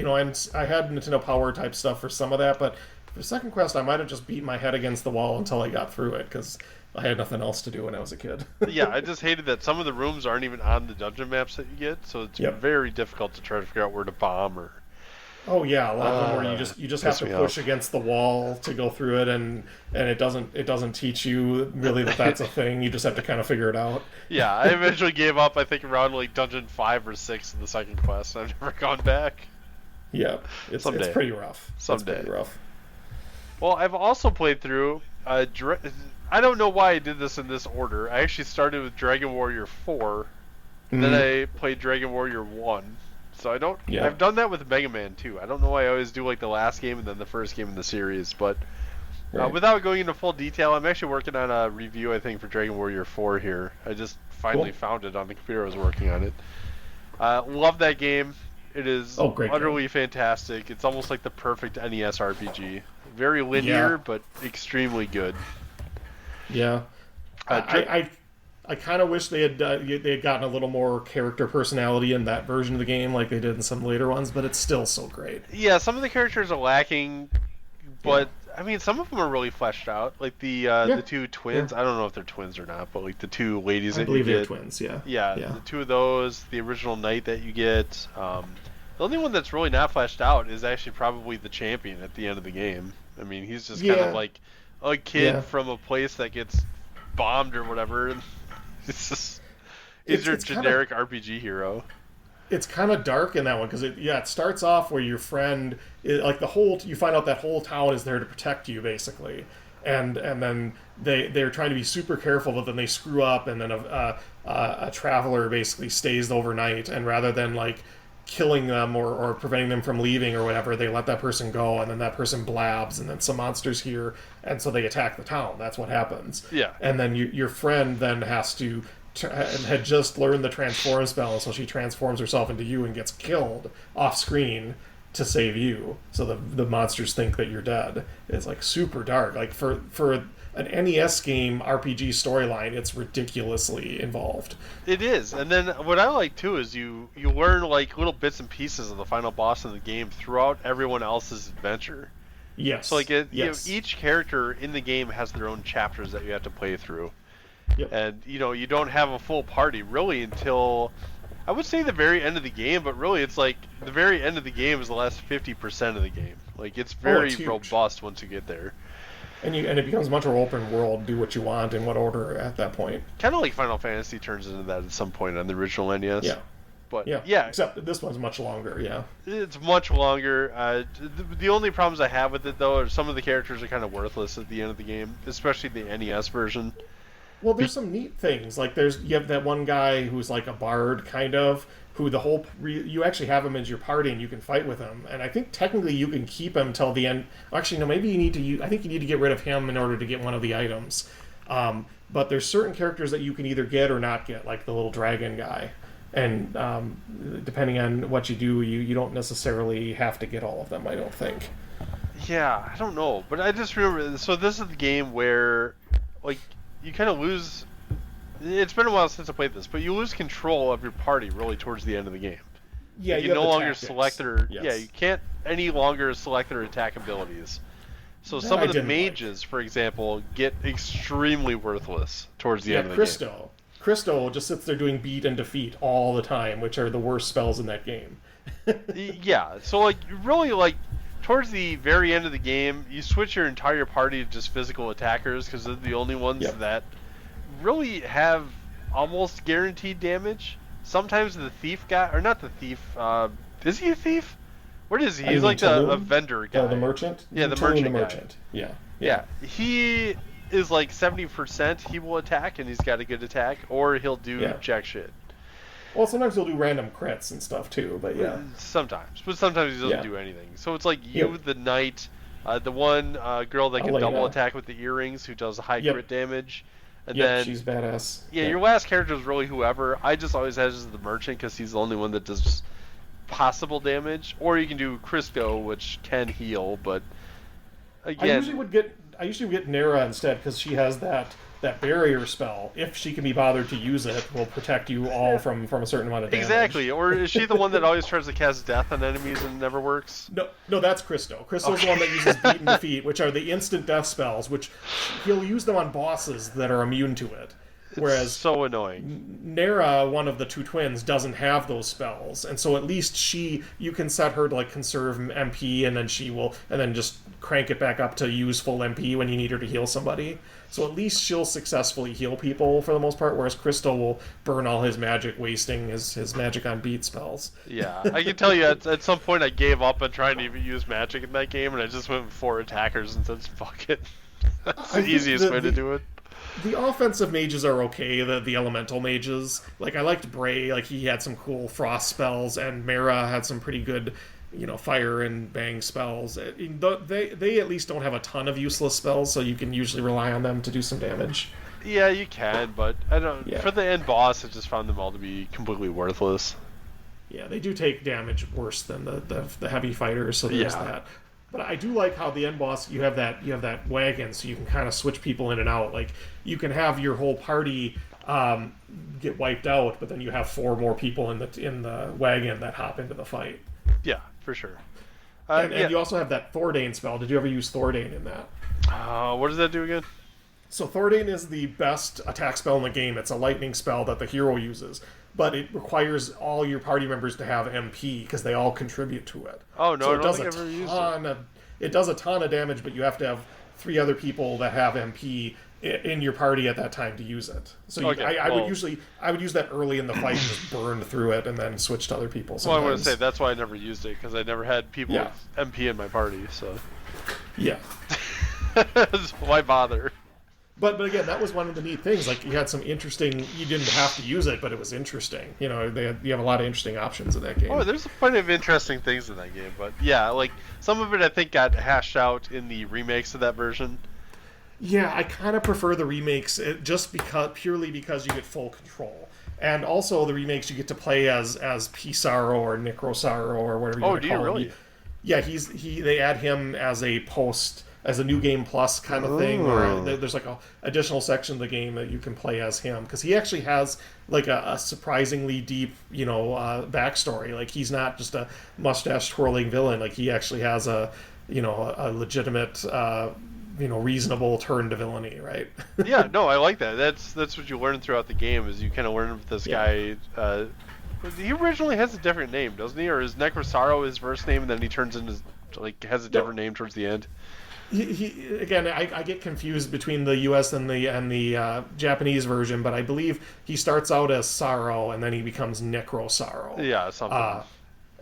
had Nintendo Power type stuff for some of that, but for the second quest, I might have just beat my head against the wall until I got through it, because I had nothing else to do when I was a kid. Yeah, I just hated that some of the rooms aren't even on the dungeon maps that you get, so it's very difficult to try to figure out where to bomb or... Oh yeah, a lot of them where you just have to push against the wall to go through it, and it doesn't teach you really that's a thing. You just have to kind of figure it out. Yeah, I eventually gave up. I think around like dungeon 5 or 6 in the second quest. I've never gone back. Yeah, it's pretty rough. Someday. It's pretty rough. Well, I've also played through. I don't know why I did this in this order. I actually started with Dragon Warrior 4, then I played Dragon Warrior 1. So I don't. Yeah. I've done that with Mega Man too. I don't know why I always do like the last game and then the first game in the series, but without going into full detail, I'm actually working on a review. I think for Dragon Warrior 4 here. I just finally found it on the computer I was working on it. Love that game. It is utterly fantastic. It's almost like the perfect NES RPG. Very linear, but extremely good. Yeah. I kind of wish they had gotten a little more character personality in that version of the game like they did in some later ones, but it's still so great. Yeah, some of the characters are lacking, but I mean, some of them are really fleshed out, like Yeah, the two yeah. twins. I don't know if they're twins or not, but like the two ladies I that you believe they're get. twins. Yeah, Yeah, yeah, the two of those, the original knight that you get. The only one that's really not fleshed out is actually probably the champion at the end of the game. I mean, he's just kind of yeah, like a kid yeah. from a place that gets bombed or whatever. And it's just he's your It's kind of generic RPG hero. it's kind of dark in that one because it starts off where your friend like the whole you find out that whole town is there to protect you basically, and then they're trying to be super careful, but then they screw up, and then a traveler basically stays overnight, and rather than like killing them or preventing them from leaving or whatever, they let that person go, and then that person blabs, and then some monsters here, and so they attack the town. That's what happens. Yeah. And then your friend then has to had just learned the transform spell, so she transforms herself into you and gets killed off screen to save you. So the monsters think that you're dead. It's like super dark. Like for an NES game RPG storyline, it's ridiculously involved. It is, and then what I like too is you learn like little bits and pieces of the final boss in the game throughout everyone else's adventure. So Yes. like Yes. each character in the game has their own chapters that you have to play through, Yep. and you don't have a full party really until I would say the very end of the game, but really it's like the very end of the game is the last 50% of the game. Like it's very It's huge. robust once you get there. And it becomes much more open world. Do what you want in what order at that point. Kind of like Final Fantasy turns into that at some point on the original NES. Yeah. But Yeah. yeah, Except that this one's much longer. Yeah. it's much longer. The only problems I have with it though are some of the characters are kind of worthless at the end of the game, especially the NES version. Well, there's some neat things. Like you have that one guy who's like a bard, kind of, who you actually have him as your party and you can fight with him. And I think technically you can keep him till the end. Actually, no, maybe you need to. I think you need to get rid of him in order to get one of the items. But there's certain characters that you can either get or not get, like the little dragon guy. And depending on what you do, you don't necessarily have to get all of them. I don't think. Yeah, I don't know, but I just remember. So this is the game where, like, you kind of lose. It's been a while since I played this, but you lose control of your party really towards the end of the game. Yeah, You you no have the longer tactics. select their. Yes. Yeah, you can't any longer select their attack abilities. So That some I of the didn't mages, for example, get extremely worthless towards the Yeah, end of the game. Christo. Christo just sits there doing beat and defeat all the time, which are the worst spells in that game. Yeah, so like really like towards the very end of the game, you switch your entire party to just physical attackers because they're the only ones Yep. that really have almost guaranteed damage. Sometimes the thief guy, or not the thief, is he a thief? What is he? You He's mean like a Tulum? vendor guy. Oh, the merchant? Yeah, the Tulum merchant the guy. merchant. Yeah. Yeah, he is like 70% he will attack and he's got a good attack, or he'll do Yeah. jack shit. Well, sometimes he'll do random crits and stuff too, but yeah. Sometimes, but sometimes he doesn't Yeah. do anything. So it's like you, Yep. the knight, the one girl that can Elena. double attack with the earrings, who does high Yep. crit damage, and Yep, then she's badass. yeah, your last character is really whoever. I just always had as the merchant because he's the only one that does possible damage, or you can do Crisco, which can heal, but I again, usually would get Nera instead because she has that barrier spell. If she can be bothered to use it, will protect you all from a certain amount of damage. exactly. Or is she the one that always tries to cast death on enemies and never works? No, that's Christo. Christo's the one that uses beat and defeat, which are the instant death spells, which he'll use them on bosses that are immune to it. Whereas So annoying. Nera, one of the two twins, doesn't have those spells, and so at least you can set her to like conserve MP, and then just crank it back up to use full MP when you need her to heal somebody. So at least she'll successfully heal people for the most part, whereas Crystal will burn all his magic, wasting his magic on beat spells. Yeah, I can tell you at some point I gave up on trying to even use magic in that game, and I just went with 4 attackers and said, fuck it. That's the think easiest way to do it. The offensive mages are okay. The elemental mages, like I liked Bray, like he had some cool frost spells, and Mara had some pretty good, fire and bang spells. They at least don't have a ton of useless spells, so you can usually rely on them to do some damage. Yeah, you can, but I don't. Yeah. For the end boss, I just found them all to be completely worthless. Yeah, they do take damage worse than the heavy fighters, so there's Yeah. that. But I do like how the end boss you have that wagon, so you can kind of switch people in and out. Like you can have your whole party get wiped out, but then you have 4 more people in the wagon that hop into the fight. Yeah, for sure. And Yeah. you also have that Thordane spell. Did you ever use Thordane in that? What does that do again? So Thordane is the best attack spell in the game. It's a lightning spell that the hero uses, but it requires all your party members to have MP because they all contribute to it. Oh no, So I it don't does think a I've ever used it. ton of it does a ton of damage, but you have to have 3 other people that have MP in your party at that time to use it. So Okay, I would use that early in the fight and just burn through it and then switch to other people. Well, Sometimes. I want to say that's why I never used it because I never had people Yeah. with MP in my party. So Yeah. why bother? But again, that was one of the neat things. Like you had some interesting. You didn't have to use it, but it was interesting. You know, you have a lot of interesting options in that game. Oh, there's plenty of interesting things in that game, but yeah, like some of it I think got hashed out in the remakes of that version. Yeah, I kind of prefer the remakes just purely because you get full control, and also the remakes you get to play as Pissarro or Necrosarro or whatever you want to call him. Really? Yeah, they add him as a new game plus kind of thing, or there's like a additional section of the game that you can play as him because he actually has like a surprisingly deep, backstory. Like he's not just a mustache twirling villain. Like he actually has a legitimate, reasonable turn to villainy, right? Yeah, no, I like that. That's what you learn throughout the game is you kind of learn with this guy. He originally has a different name, doesn't he? Or is Necrosarro his first name, and then he turns into has a different name towards the end? He again, I get confused between the U.S. and the Japanese version, but I believe he starts out as Sorrow and then he becomes Necrosarro. Yeah, something.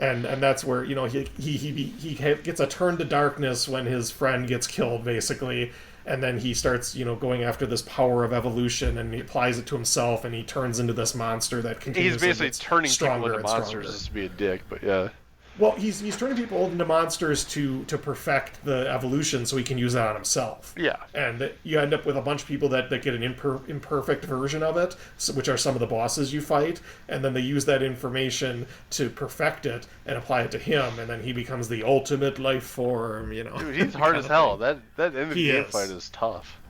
And that's where he gets a turn to darkness when his friend gets killed, basically, and then he starts going after this power of evolution and he applies it to himself and he turns into this monster that continues. He's basically turning people into monsters stronger. just to be a dick, but yeah. Well, he's turning people into monsters to perfect the evolution so he can use that on himself. Yeah. And you end up with a bunch of people that get an imperfect version of it, which are some of the bosses you fight, and then they use that information to perfect it and apply it to him, and then he becomes the ultimate life form, Dude, he's hard as hell. That end of the game fight is tough.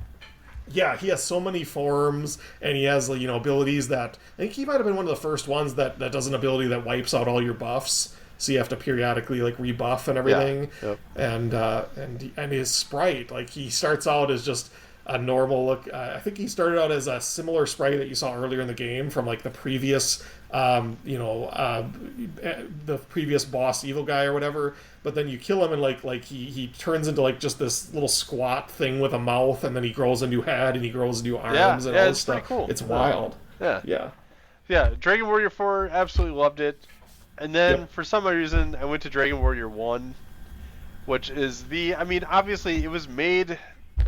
Yeah, he has so many forms, and he has abilities that I think he might have been one of the first ones that does an ability that wipes out all your buffs. So you have to periodically rebuff and everything. Yeah. Yep. And his sprite, he starts out as just a normal look. I think he started out as a similar sprite that you saw earlier in the game from the previous, the previous boss evil guy or whatever. But then you kill him and he turns into just this little squat thing with a mouth, and then he grows a new head and he grows new arms and all this stuff. Cool. It's wild. Yeah. Dragon Warrior 4, absolutely loved it. And then, for some reason, I went to Dragon Warrior 1, which is obviously it was made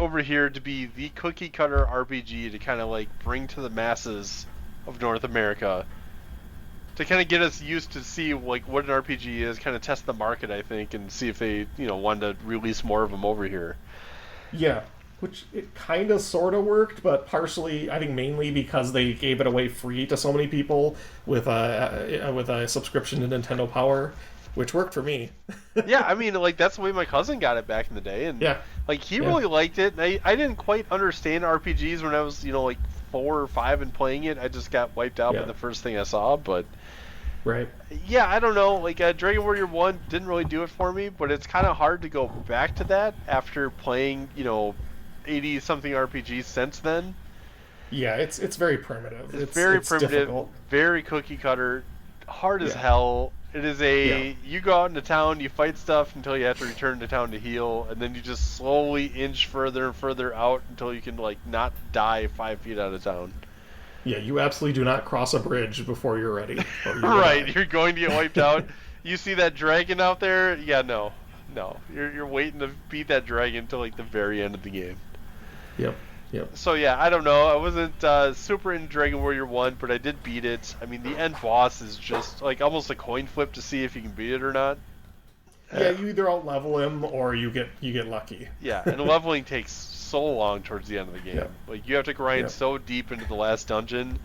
over here to be the cookie-cutter RPG to kind of, bring to the masses of North America. To kind of get us used to see, what an RPG is, kind of test the market, I think, and see if they, wanted to release more of them over here. Yeah. Which it kind of sort of worked, but partially, I think mainly because they gave it away free to so many people with a subscription to Nintendo Power, which worked for me. Yeah, that's the way my cousin got it back in the day, and he really liked it. And I didn't quite understand RPGs when I was 4 or 5 and playing it. I just got wiped out by the first thing I saw, but. Right. Yeah, I don't know. Dragon Warrior 1 didn't really do it for me, but it's kind of hard to go back to that after playing 80-something RPGs since then. Yeah, it's very primitive. It's very primitive, difficult. very cookie cutter, hard as hell. It is you go out into town, you fight stuff until you have to return to town to heal, and then you just slowly inch further and further out until you can not die 5 feet out of town. Yeah, you absolutely do not cross a bridge before you're ready. Right, you're going to get wiped out. You see that dragon out there? Yeah, no. You're waiting to beat that dragon until the very end of the game. Yep. So yeah, I don't know. I wasn't super into Dragon Warrior 1, but I did beat it. The end boss is just almost a coin flip to see if you can beat it or not. Yeah, you either out level him or you get lucky. Yeah, and leveling takes so long towards the end of the game. Yeah. You have to grind so deep into the last dungeon,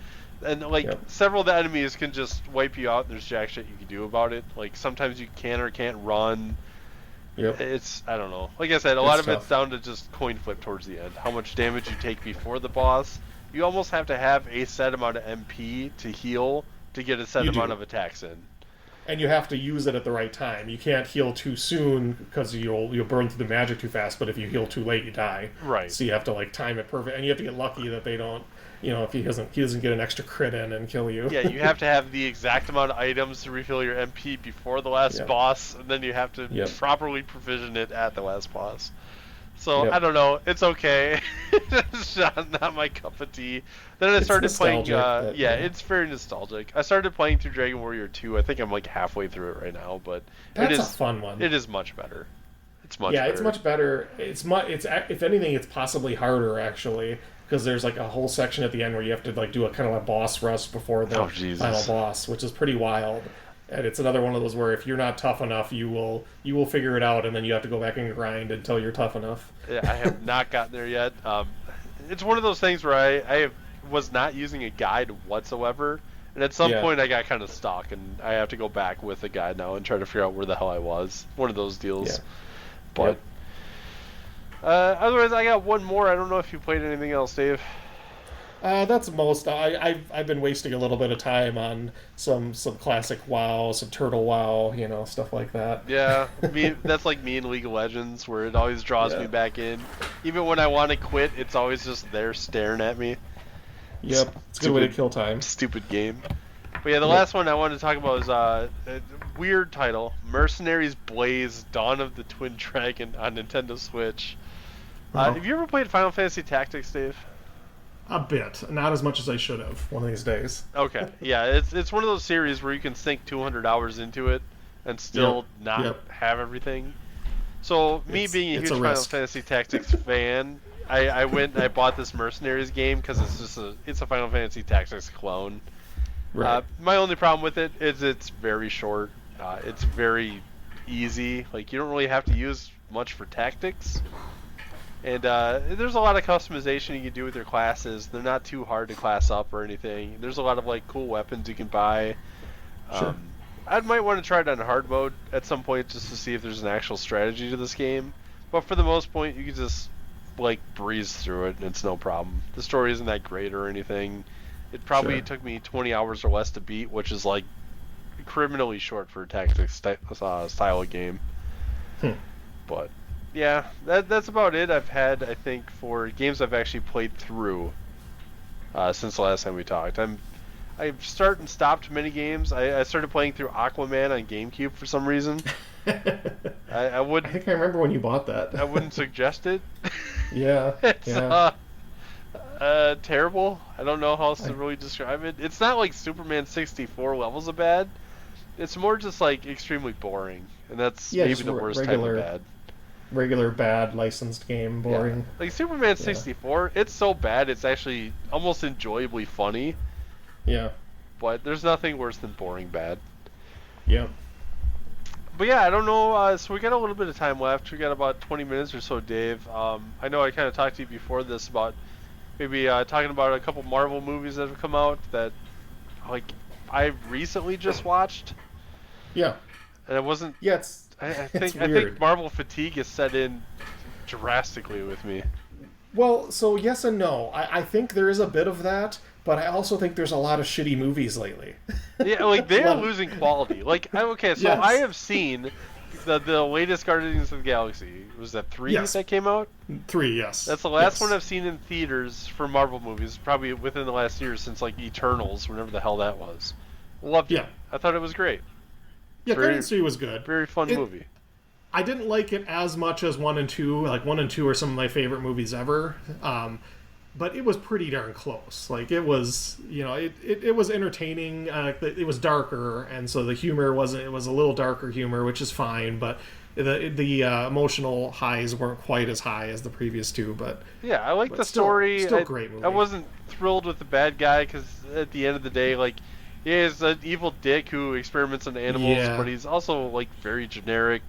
and several of the enemies can just wipe you out. And there's jack shit you can do about it. Sometimes you can or can't run. Yep. I don't know. Like I said, a lot of it's down to just coin flip towards the end. How much damage you take before the boss. You almost have to have a set amount of MP to heal to get a set amount of attacks in. and you have to use it at the right time. You can't heal too soon because you'll burn through the magic too fast. But if you heal too late, you die. Right. So you have to like time it perfect, and you have to get lucky that they don't. If he doesn't get an extra crit in and kill you. Yeah, you have to have the exact amount of items to refill your MP before the last boss, and then you have to properly provision it at the last boss. So, I don't know. It's okay. It's not my cup of tea. Then I started playing... it's very nostalgic. I started playing through Dragon Warrior 2. I think I'm like halfway through it right now, but that's a fun one. It is much better. It's much better. It's much better. It's if anything, it's possibly harder, actually. Because there's like a whole section at the end where you have to like do a kind of a boss rush before the final boss, which is pretty wild. And it's another one of those where if you're not tough enough, you will figure it out, and then you have to go back and grind until you're tough enough. Yeah, I have not gotten there yet. It's one of those things where I was not using a guide whatsoever, and at some point I got kind of stuck, and I have to go back with a guide now and try to figure out where the hell I was. One of those deals. Yeah. But otherwise, I got one more. I don't know if you played anything else, Dave. That's most. I've been wasting a little bit of time on some classic WoW, some Turtle WoW, stuff like that. Yeah, that's like me in League of Legends, where it always draws me back in. Even when I want to quit, it's always just there staring at me. Yep, it's a good way to kill time. Stupid game. But yeah, the last one I wanted to talk about is a weird title, Mercenaries Blaze: Dawn of the Twin Dragon on Nintendo Switch. Have you ever played Final Fantasy Tactics, Dave? A bit, not as much as I should have one of these days. Okay, yeah, it's one of those series where you can sink 200 hours into it and still not have everything. So me being a huge Final Fantasy Tactics fan, I went and I bought this Mercenaries game because it's a Final Fantasy Tactics clone. Right. My only problem with it is it's very short. It's very easy. Like you don't really have to use much for tactics. And there's a lot of customization you can do with your classes. They're not too hard to class up or anything. There's a lot of like cool weapons you can buy. Sure. I might want to try it on hard mode at some point just to see if there's an actual strategy to this game. But for the most part, you can just like breeze through it and it's no problem. The story isn't that great or anything. It probably took me 20 hours or less to beat, which is like criminally short for a tactics style of game. But yeah, that's about it I've had, I think, for games I've actually played through since the last time we talked. I've started and stopped many games. I started playing through Aquaman on GameCube for some reason. I think I remember when you bought that. I wouldn't suggest it. It's terrible. I don't know how else to really describe it. It's not like Superman 64 levels of bad. It's more just like extremely boring, and that's maybe the worst type of bad. Regular bad licensed game, boring. Yeah. Like Superman 64, it's so bad it's actually almost enjoyably funny. Yeah. But there's nothing worse than boring bad. Yeah. But yeah, I don't know. So we got a little bit of time left. We got about 20 minutes or so, Dave. I know I kind of talked to you before this about maybe talking about a couple Marvel movies that have come out that like I recently just watched. Yeah. And it wasn't. Yeah, I think Marvel fatigue is set in drastically with me. Well, so yes and no. I think there is a bit of that, but I also think there's a lot of shitty movies lately. Yeah, like they're losing quality. Like I have seen the latest Guardians of the Galaxy. Was that 3 that came out? 3, yes. That's the last one I've seen in theaters for Marvel movies, probably within the last year since like Eternals, whenever the hell that was. Loved it. I thought it was great. Yeah, Guardians 3 was good. Very fun movie. I didn't like it as much as 1 and 2. Like 1 and 2 are some of my favorite movies ever. But it was pretty darn close. Like it was, it was entertaining. It was darker, and so the humor wasn't. It was a little darker humor, which is fine. But the emotional highs weren't quite as high as the previous two. But yeah, I like the story. Still a great movie. I wasn't thrilled with the bad guy because at the end of the day, like. Yeah, he's an evil dick who experiments on animals, but he's also like very generic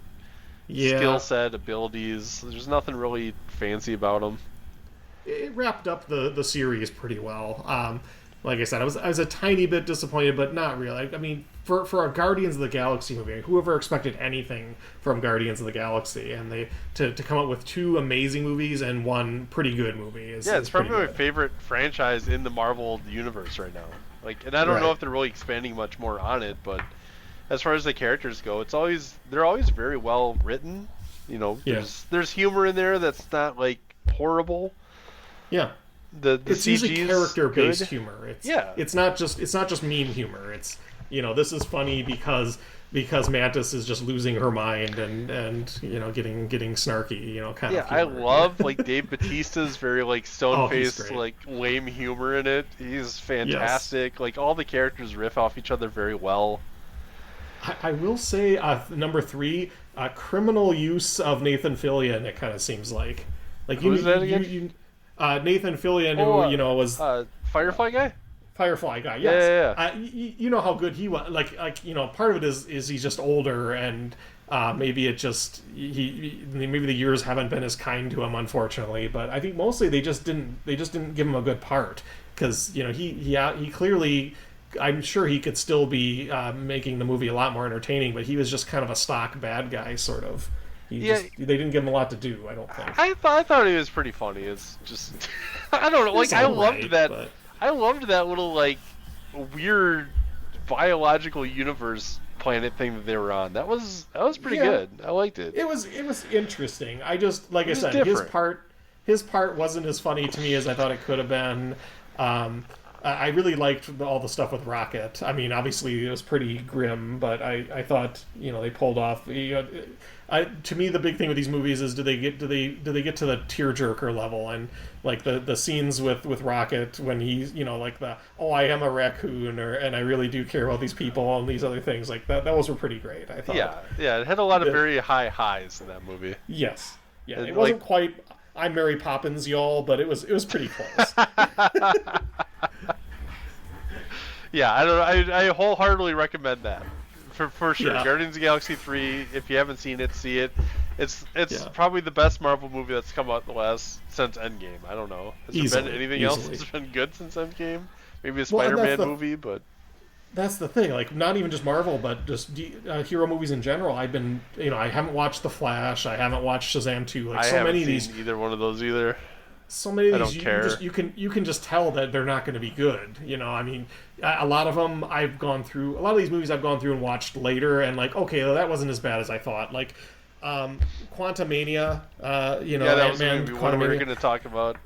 skill set, abilities. There's nothing really fancy about him. It wrapped up the series pretty well. Like I said, I was a tiny bit disappointed, but not really. I mean, for a Guardians of the Galaxy movie, whoever expected anything from Guardians of the Galaxy, and they to come up with 2 amazing movies and 1 pretty good movie it's probably my favorite franchise in the Marvel universe right now. Like, and I don't know if they're really expanding much more on it, but as far as the characters go, they're always very well written. You know, Yeah. there's humor in there that's not like horrible. Yeah. The It's usually CG's character-based good. humor. It's Yeah. it's not just mean humor. It's this is funny because Mantis is just losing her mind and getting snarky, kind Yeah, of I humor. love like Dave Bautista's very like Oh, he's stone-faced great. like lame humor in it. He's Yes. fantastic. Like all the characters riff off each other very well. I will say number three, criminal use of Nathan Fillion. It kind of seems like Who's that again? Nathan Fillion, Oh, who was Firefly guy? Firefly guy. Yeah, Yes, yeah, yeah. you know how good he was. Part of it is he's just older, and maybe it just maybe the years haven't been as kind to him, unfortunately. But I think mostly they just didn't give him a good part because he clearly. I'm sure he could still be making the movie a lot more entertaining, but he was just kind of a stock bad guy, sort of. Yeah. They didn't give him a lot to do, I don't think. I thought he was pretty funny. It's just I don't know. Like It's I alright, loved that. but- I loved that little like weird biological universe planet thing that they were on. That was pretty Yeah. good. I liked it. It was interesting. I just like It I was said, different. his part wasn't as funny to me as I thought it could have been. I really liked all the stuff with Rocket. I mean, obviously it was pretty grim, but I thought they pulled off. To me, the big thing with these movies is do they get to the tearjerker level, and like the scenes with Rocket when he's like I am a raccoon, and I really do care about these people and these other things like that. Those were pretty great, I thought. Yeah. It had a lot of very high highs in that movie. Yes. Yeah. And, It wasn't quite I'm Mary Poppins, y'all, but it was pretty close. Yeah, I don't. I wholeheartedly recommend that for sure. Yeah. Guardians of the Galaxy 3. If you haven't seen it, see it. It's Yeah. probably the best Marvel movie that's come out since Endgame. I don't know. Has there been anything else that's been good since Endgame? Maybe a Well, and Spider-Man movie, but That's the thing. Like, not even just Marvel, but just hero movies in general. I've been, I haven't watched The Flash. I haven't watched Shazam 2. Like, I so haven't many of seen these, either one of those either. so many of I these, don't care. you can just tell that they're not going to be good. I mean, a lot of them I've gone through. A lot of these movies I've gone through and watched later, and like, okay, well, that wasn't as bad as I thought. Like, Quantumania. Yeah, that was Ant-Man, maybe what we were Quantumania. going to talk about.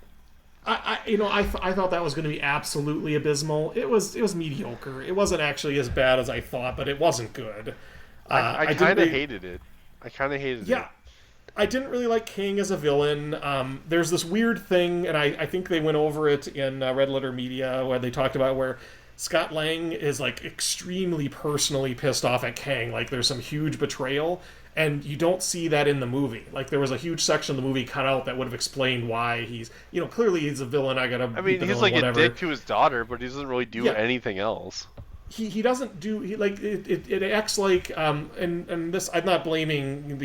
I thought that was going to be absolutely abysmal. It was mediocre. It wasn't actually as bad as I thought, but it wasn't good. I didn't kind of really- hated it. I kind of hated Yeah, it. I didn't really like King as a villain. There's this weird thing, and I think they went over it in Red Letter Media, where they talked about where Scott Lang is like extremely personally pissed off at Kang. Like there's some huge betrayal, and you don't see that in the movie. Like there was a huge section of the movie cut out that would have explained why he's, clearly he's a villain. I gotta. I mean, he's like a dick to his daughter, but he doesn't really do Yeah. anything else. He doesn't do it acts like and this I'm not blaming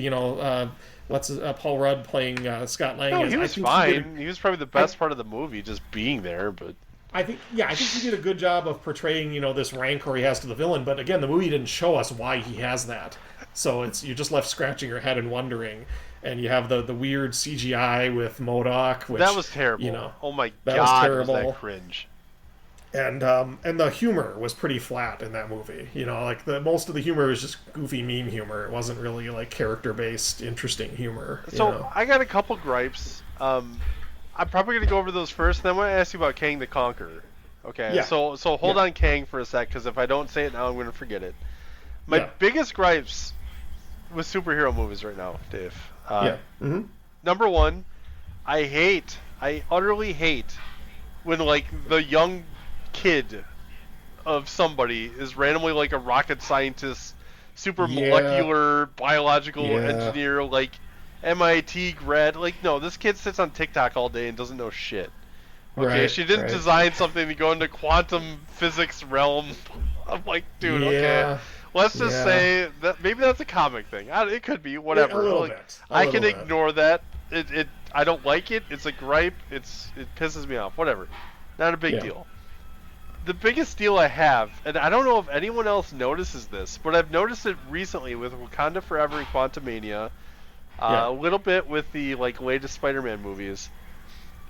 Paul Rudd playing Scott Lang. No, as- he I was think fine. He was probably the best part of the movie, just being there. But I think he did a good job of portraying this rancor he has to the villain. But again, the movie didn't show us why he has that, so you're just left scratching your head and wondering. And you have the weird CGI with MODOK, which that was terrible. Oh my that god, was was terrible. that cringe? And the humor was pretty flat in that movie. Like most of the humor was just goofy meme humor. It wasn't really like character based, interesting humor. So I got a couple gripes. I'm probably gonna go over those first, then I'm gonna ask you about Kang the Conqueror. Okay. Yeah. So hold Yeah. on Kang for a sec, because if I don't say it now, I'm gonna forget it. My Yeah. biggest gripes with superhero movies right now, Dave. Yeah. Mm-hmm. Number one, I utterly hate when like the young kid of somebody is randomly like a rocket scientist, super Yeah. molecular biological Yeah. engineer, like MIT grad. Like, no, this kid sits on TikTok all day and doesn't know shit. Okay, Right, she didn't right. design something to go into quantum physics realm. I'm like, dude, okay. Yeah. Let's just Yeah. say that maybe that's a comic thing. It could be, whatever. A little Like, bit. I can little bit. ignore that. I don't like it. It's a gripe. It pisses me off. Whatever. Not a big Yeah. deal. The biggest deal I have, and I don't know if anyone else notices this, but I've noticed it recently with Wakanda Forever and Quantumania, Yeah. a little bit with the like latest Spider-Man movies.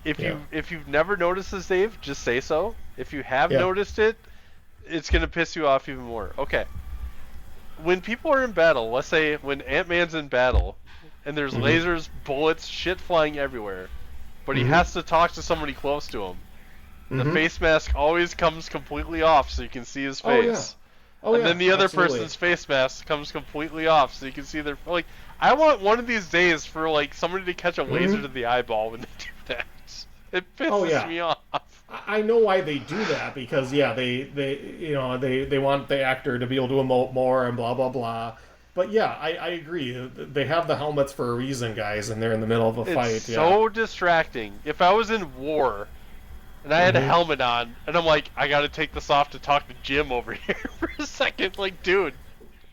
If Yeah. you've never noticed this, Dave, just say so. If you have Yeah. noticed it, it's gonna piss you off even more. Okay. when people are in battle, let's say when Ant-Man's in battle, and there's Mm-hmm. lasers, bullets, shit flying everywhere, but he Mm-hmm. has to talk to somebody close to him. The Mm-hmm. face mask always comes completely off so you can see his Oh yeah. face. Oh And yeah. then the other Absolutely. person's face mask comes completely off so you can see their like I want one of these days for like somebody to catch a laser Mm-hmm. to the eyeball when they do that. It Oh pisses yeah. me off. I know why they do that because yeah, they want the actor to be able to emote more and blah blah blah. But yeah, I agree. They have the helmets for a reason, guys, and they're in the middle of a It's fight. Yeah. so distracting. If I was in war and I had a Mm-hmm. helmet on and I'm like, I gotta take this off to talk to Jim over here for a second, like dude,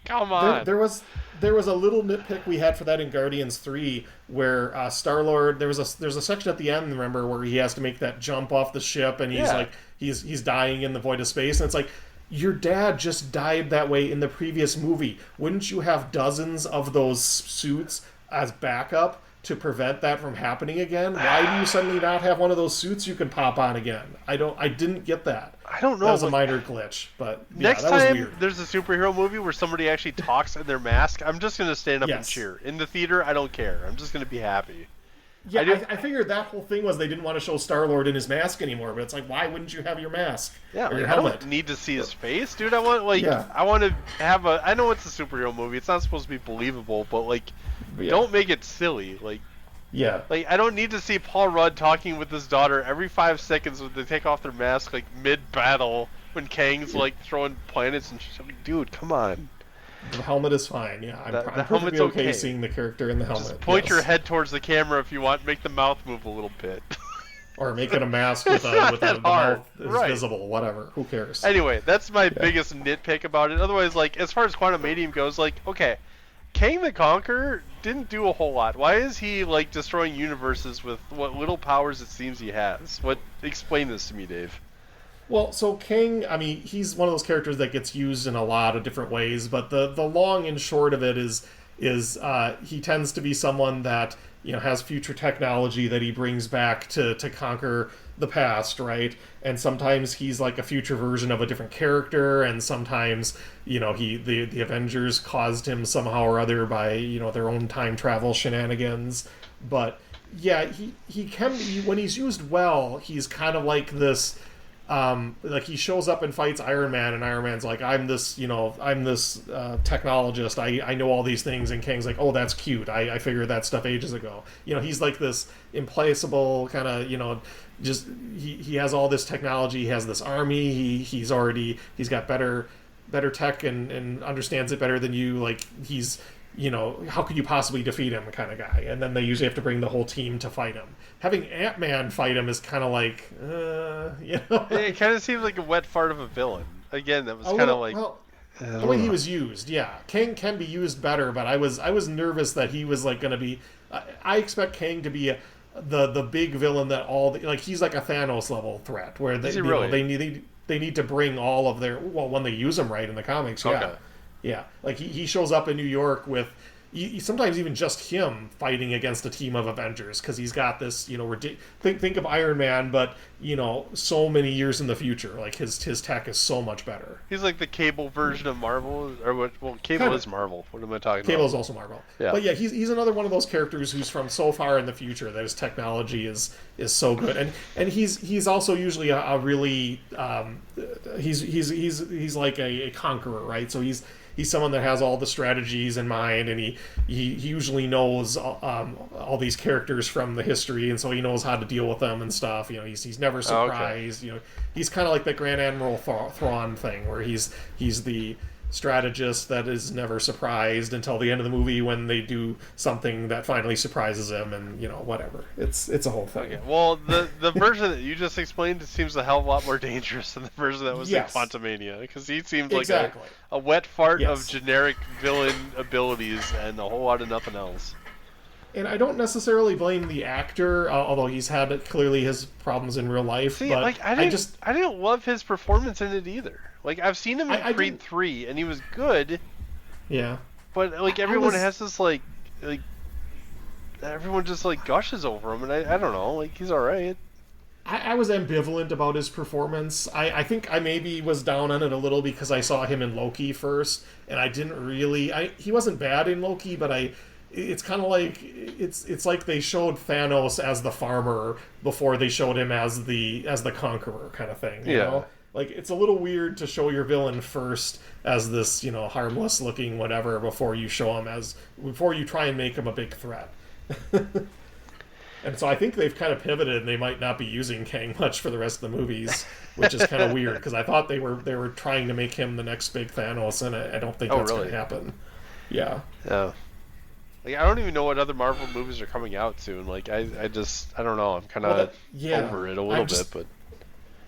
come There, on. there was there was a little nitpick we had for that in Guardians 3 where Star Lord there's a section at the end, remember, where he has to make that jump off the ship and he's Yeah. like he's dying in the void of space and it's like your dad just died that way in the previous movie. Wouldn't you have dozens of those suits as backup to prevent that from happening again? Why do you suddenly not have one of those suits you can pop on again? I didn't get that. I don't That know, was a like minor glitch, but yeah, next that was time weird. there's a superhero movie where somebody actually talks in their mask, I'm just gonna stand up and Yes. cheer. In the theater, I don't care. I'm just gonna be happy. Yeah, I do. I figured that whole thing was they didn't want to show Star Lord in his mask anymore. But it's like, why wouldn't you have your mask Yeah, or your like, I helmet? don't need to see his face, dude. I want like Yeah. I want to have a. I know it's a superhero movie. It's not supposed to be believable, but like, Yeah. don't make it silly. Yeah, Like I don't need to see Paul Rudd talking with his daughter every 5 seconds when they take off their mask, like mid battle when Kang's like throwing planets and shit. Like, dude, come on. the helmet is fine. Yeah, I'm, The I'm helmet's perfectly okay okay. seeing the character in the helmet. Just point your yes. head towards the camera if you want. Make the mouth move a little bit. Or make it a mask with Not the that hard. mouth is Right. visible. Whatever. Who cares? Anyway, that's my biggest nitpick about it. Otherwise, like as far as Quantumanium goes, like okay, Kang the Conqueror didn't do a whole lot. Why is he like destroying universes with what little powers it seems he has? Explain this to me, Dave. Well, so King, I mean, he's one of those characters that gets used in a lot of different ways, but the long and short of it is he tends to be someone that has future technology that he brings back to conquer the past, right? And sometimes he's like a future version of a different character, and sometimes the Avengers caused him somehow or other by their own time travel shenanigans, but yeah, he can be, when he's used well, he's kind of like this. Like he shows up and fights Iron Man, and Iron Man's like, I'm this technologist. I know all these things, and Kang's like, oh, that's cute. I figured that stuff ages ago. He's like this implaceable kind of, just he has all this technology. He has this army. He's got better tech and understands it better than you. Like he's how could you possibly defeat him kind of guy. And then they usually have to bring the whole team to fight him. Having Ant-Man fight him is kind of like, It kind of seems like a wet fart of a villain. Again, that was kind of like. Well, the way he was used, yeah. Kang can be used better, but I was nervous that he was like going to be. I expect Kang to be the big villain that he's like a Thanos level threat where Is he really? They need to bring all of their when they use him right in the comics, yeah. Okay. Yeah, like he shows up in New York with sometimes even just him fighting against a team of Avengers because he's got this think of Iron Man, but so many years in the future. Like his tech is so much better. He's like the Cable version of Marvel, or what? Well, Cable Kinda. is Marvel. What am I talking Cable is about? also Marvel. Yeah. But yeah, he's another one of those characters who's from so far in the future that his technology is so good, and he's also usually a really he's like a conqueror, right? So he's someone that has all the strategies in mind, and he usually knows all these characters from the history, and so he knows how to deal with them and stuff. He's never surprised. Okay. He's kind of like the Grand Admiral Thrawn thing, where he's the strategist that is never surprised until the end of the movie when they do something that finally surprises him, and whatever. It's a whole thing. Okay. Well, the version that you just explained seems a hell of a lot more dangerous than the version that was Yes. in Quantumania, because he seems like Exactly. a wet fart of Yes. generic villain abilities and a whole lot of nothing else. And I don't necessarily blame the actor, although he's had clearly his problems in real life. See, but like I didn't love his performance in it either. Like I've seen him in I Creed didn't- 3, and he was good, yeah. but like everyone has this like everyone just like gushes over him, and I don't know, like he's all right. I was ambivalent about his performance. I think I maybe was down on it a little because I saw him in Loki first, and I didn't really. He wasn't bad in Loki, but it's kind of like it's like they showed Thanos as the farmer before they showed him as the conqueror kind of thing. You know? Like it's a little weird to show your villain first as this harmless looking whatever before you try and make him a big threat. And so I think they've kind of pivoted, and they might not be using Kang much for the rest of the movies, which is kind of weird because I thought they were trying to make him the next big Thanos, and I don't think that's going to happen. Yeah. Yeah. Like I don't even know what other Marvel movies are coming out soon. Like I don't know. I'm kind of over it a little bit, but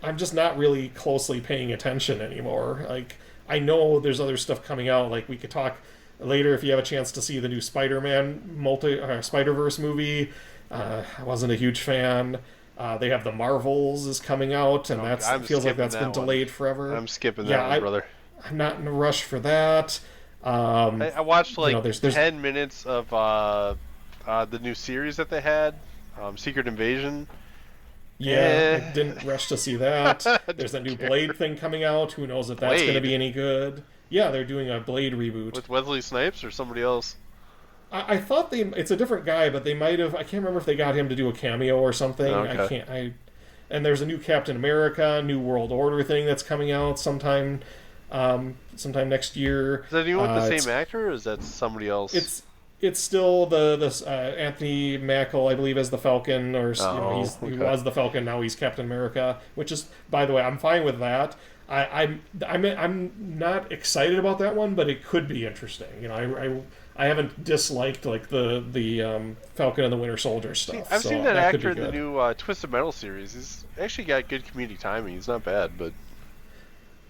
I'm just not really closely paying attention anymore. Like I know there's other stuff coming out. Like we could talk later if you have a chance to see the new Spider-Man Spider-Verse movie. I wasn't a huge fan. They have the Marvels is coming out, and feels like that's been delayed forever. I'm skipping that one, brother. I'm not in a rush for that. I watched there's 10 minutes of the new series that they had, Secret Invasion. Yeah, I didn't rush to see that. There's a new Blade thing coming out. Who knows if that's going to be any good? Yeah, they're doing a Blade reboot with Wesley Snipes or somebody else. I thought it's a different guy, but they might have. I can't remember if they got him to do a cameo or something. Okay. And there's a new Captain America, New World Order thing that's coming out sometime next year. Is that new with the same actor, or is that somebody else? It's still the Anthony Mackie, I believe, as the Falcon, or he was the Falcon. Now he's Captain America, which is, by the way, I'm fine with that. I'm not excited about that one, but it could be interesting. I haven't disliked like the Falcon and the Winter Soldier stuff. I've seen that actor in the new Twisted Metal series. He's actually got good comedic timing. He's not bad, but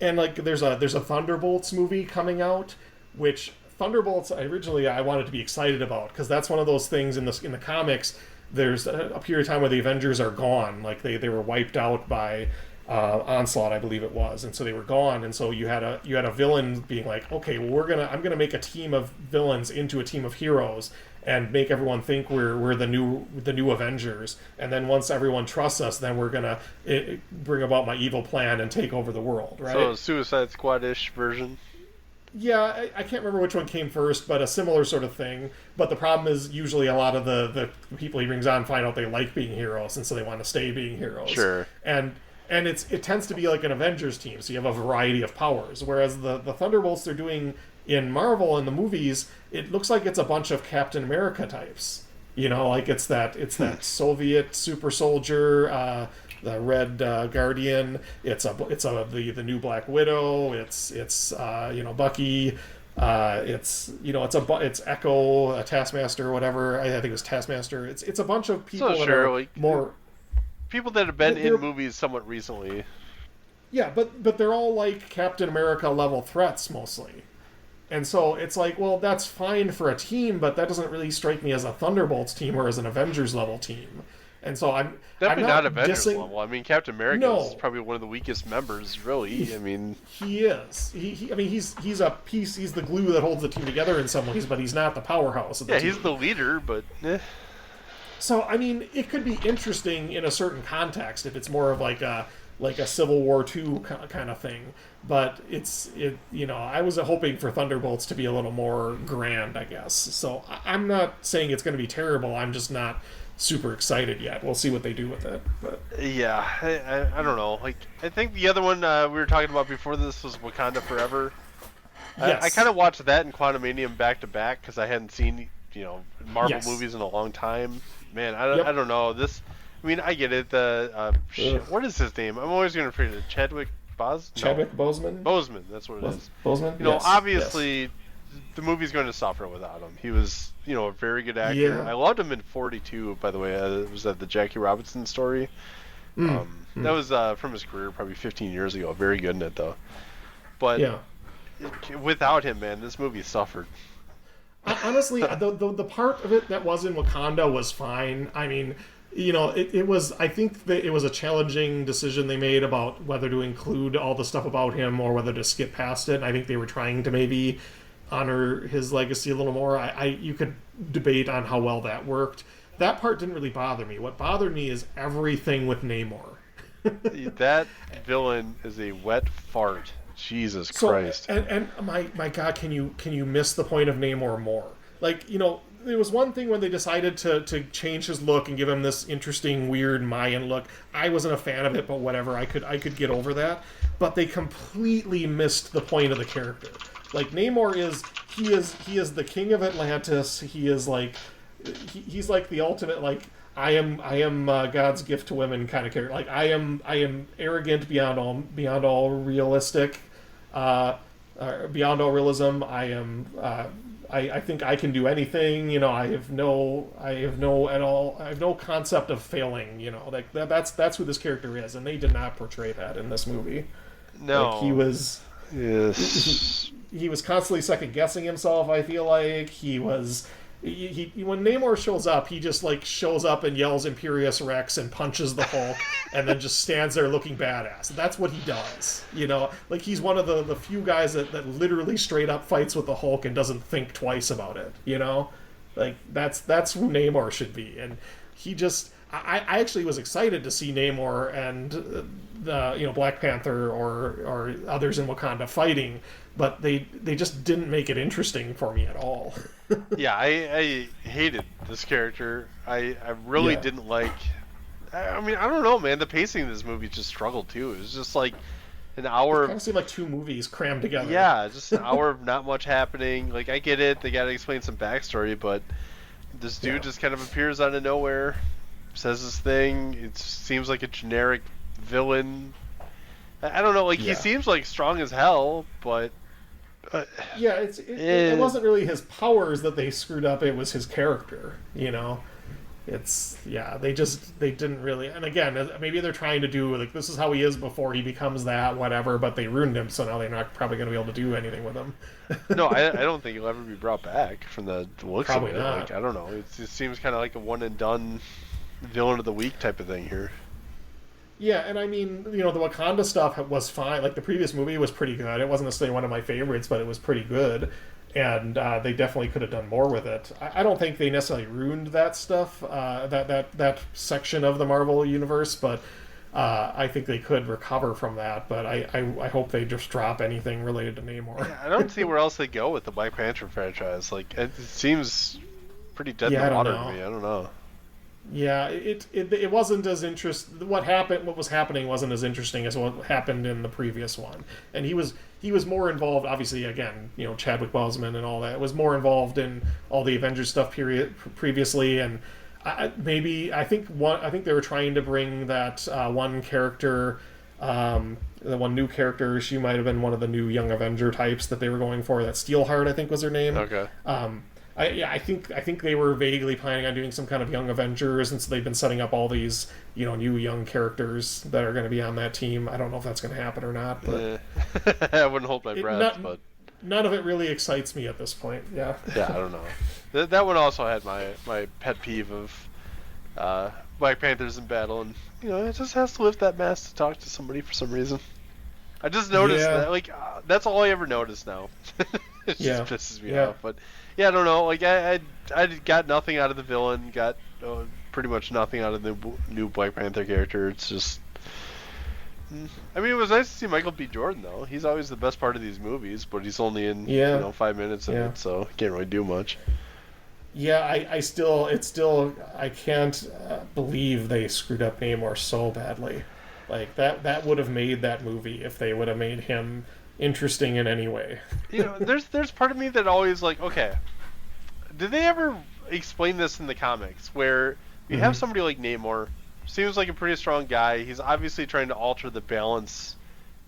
and like there's a Thunderbolts movie coming out, which Thunderbolts originally I wanted to be excited about because that's one of those things in the comics. There's a period of time where the Avengers are gone, like they were wiped out by Onslaught, I believe it was, and so they were gone, and so you had a villain being like, okay, well I'm gonna make a team of villains into a team of heroes and make everyone think we're the new Avengers, and then once everyone trusts us, then we're gonna bring about my evil plan and take over the world, right? So a Suicide Squad-ish version. Yeah, I can't remember which one came first, but a similar sort of thing. But the problem is usually a lot of the people he brings on find out they like being heroes, and so they want to stay being heroes. Sure. And it tends to be like an Avengers team, so you have a variety of powers. Whereas the Thunderbolts they're doing in Marvel in the movies, it looks like it's a bunch of Captain America types. Like it's that Soviet super soldier, the Red Guardian. It's the new Black Widow. It's Bucky. It's Echo, a Taskmaster, whatever. I think it was Taskmaster. It's a bunch of people that are more. People that have been in movies somewhat recently. Yeah, but they're all like Captain America level threats mostly. And so it's like, well, that's fine for a team, but that doesn't really strike me as a Thunderbolts team or as an Avengers level team. And so I'm not Avengers level. I mean, Captain America is probably one of the weakest members, really. I mean, he is. He's a piece. He's the glue that holds the team together in some ways, but he's not the powerhouse of the team. He's the leader, but. So I mean, it could be interesting in a certain context if it's more of like a Civil War II kind of thing. But I was hoping for Thunderbolts to be a little more grand, I guess. So I'm not saying it's going to be terrible. I'm just not super excited yet. We'll see what they do with it. But yeah, I don't know. Like I think the other one we were talking about before this was Wakanda Forever. Yes. I kind of watched that and Quantumanium back to back because I hadn't seen Marvel movies in a long time. Man, I don't know this. I mean, I get it. What is his name? I'm always going to forget it. Chadwick Boseman. Boseman, that's what it is. Boseman. Obviously, the movie's going to suffer without him. He was, a very good actor. Yeah. I loved him in 42. By the way, was that the Jackie Robinson story? That was from his career, probably 15 years ago. Very good in it though. But without him, man, this movie suffered. Honestly, the part of it that was in Wakanda was fine. I mean, it was. I think that it was a challenging decision they made about whether to include all the stuff about him or whether to skip past it. And I think they were trying to maybe honor his legacy a little more. You could debate on how well that worked, that part didn't really bother me. What bothered me is everything with Namor. That villain is a wet fart. Jesus So Christ. and my God, can you miss the point of Namor more? Like, there was one thing when they decided to change his look and give him this interesting, weird Mayan look. I wasn't a fan of it, but whatever. I could get over that. But they completely missed the point of the character. Like, Namor is the king of Atlantis. He is like he's like the ultimate, like, I am God's gift to women kind of character. Like, I am arrogant beyond all realistic, beyond all realism. I think I can do anything. I have no concept of failing. Like that's who this character is, and they did not portray that in this movie. No. Like, he was. Yes. He was constantly second guessing himself. I feel like he was. He when Namor shows up, he just like shows up and yells Imperious Rex and punches the Hulk, and then just stands there looking badass. That's what he does. Like, he's one of the few guys that literally straight up fights with the Hulk and doesn't think twice about it. Like, that's who Namor should be. And he just, I actually was excited to see Namor and the Black Panther or others in Wakanda fighting, but they just didn't make it interesting for me at all. Yeah, I hated this character. I really didn't like. I mean, I don't know, man. The pacing of this movie just struggled too. It was just like an hour. It kind of seemed like two movies crammed together. Yeah, just an hour of not much happening. Like, I get it. They got to explain some backstory, but this dude just kind of appears out of nowhere, says his thing. It seems like a generic villain. I don't know. Like, he seems like strong as hell, but. Yeah, it wasn't really his powers that they screwed up. It was his character. They didn't really. And again, maybe they're trying to do like, this is how he is before he becomes that, whatever. But they ruined him, so now they're not probably going to be able to do anything with him. No, I don't think he'll ever be brought back from the looks probably of it. not. Like, I don't know. It seems kind of like a one and done villain of the week type of thing here. Yeah, and I mean, the Wakanda stuff was fine. Like, the previous movie was pretty good. It wasn't necessarily one of my favorites, but it was pretty good. And they definitely could have done more with it. I don't think they necessarily ruined that stuff, that section of the Marvel universe, but I think they could recover from that. But I hope they just drop anything related to Namor. Yeah, I don't see where else they go with the Black Panther franchise. Like, it seems pretty dead in the water to me. I don't know. Yeah, it wasn't as interesting. What was happening wasn't as interesting as what happened in the previous one. And he was more involved. Obviously, again, Chadwick Boseman and all that was more involved in all the Avengers stuff previously. And I think they were trying to bring that one character, the one new character. She might have been one of the new Young Avenger types that they were going for. That Steelheart, I think, was her name. Okay. I think they were vaguely planning on doing some kind of Young Avengers, and so they've been setting up all these, new young characters that are going to be on that team. I don't know if that's going to happen or not, but I wouldn't hold my breath. But none of it really excites me at this point. Yeah. Yeah, I don't know. That one also had my pet peeve of Black Panthers in battle, and it just has to lift that mask to talk to somebody for some reason. I just noticed that, like, that's all I ever notice now. It just pisses me off, but. Yeah, I don't know. Like, I got nothing out of the villain. Got pretty much nothing out of the new Black Panther character. It's just, I mean, it was nice to see Michael B. Jordan though. He's always the best part of these movies, but he's only in 5 minutes of it, so can't really do much. Yeah, I can't believe they screwed up Namor so badly. Like, that would have made that movie if they would have made him interesting in any way. There's part of me that always like, okay, did they ever explain this in the comics where you have somebody like Namor, seems like a pretty strong guy, he's obviously trying to alter the balance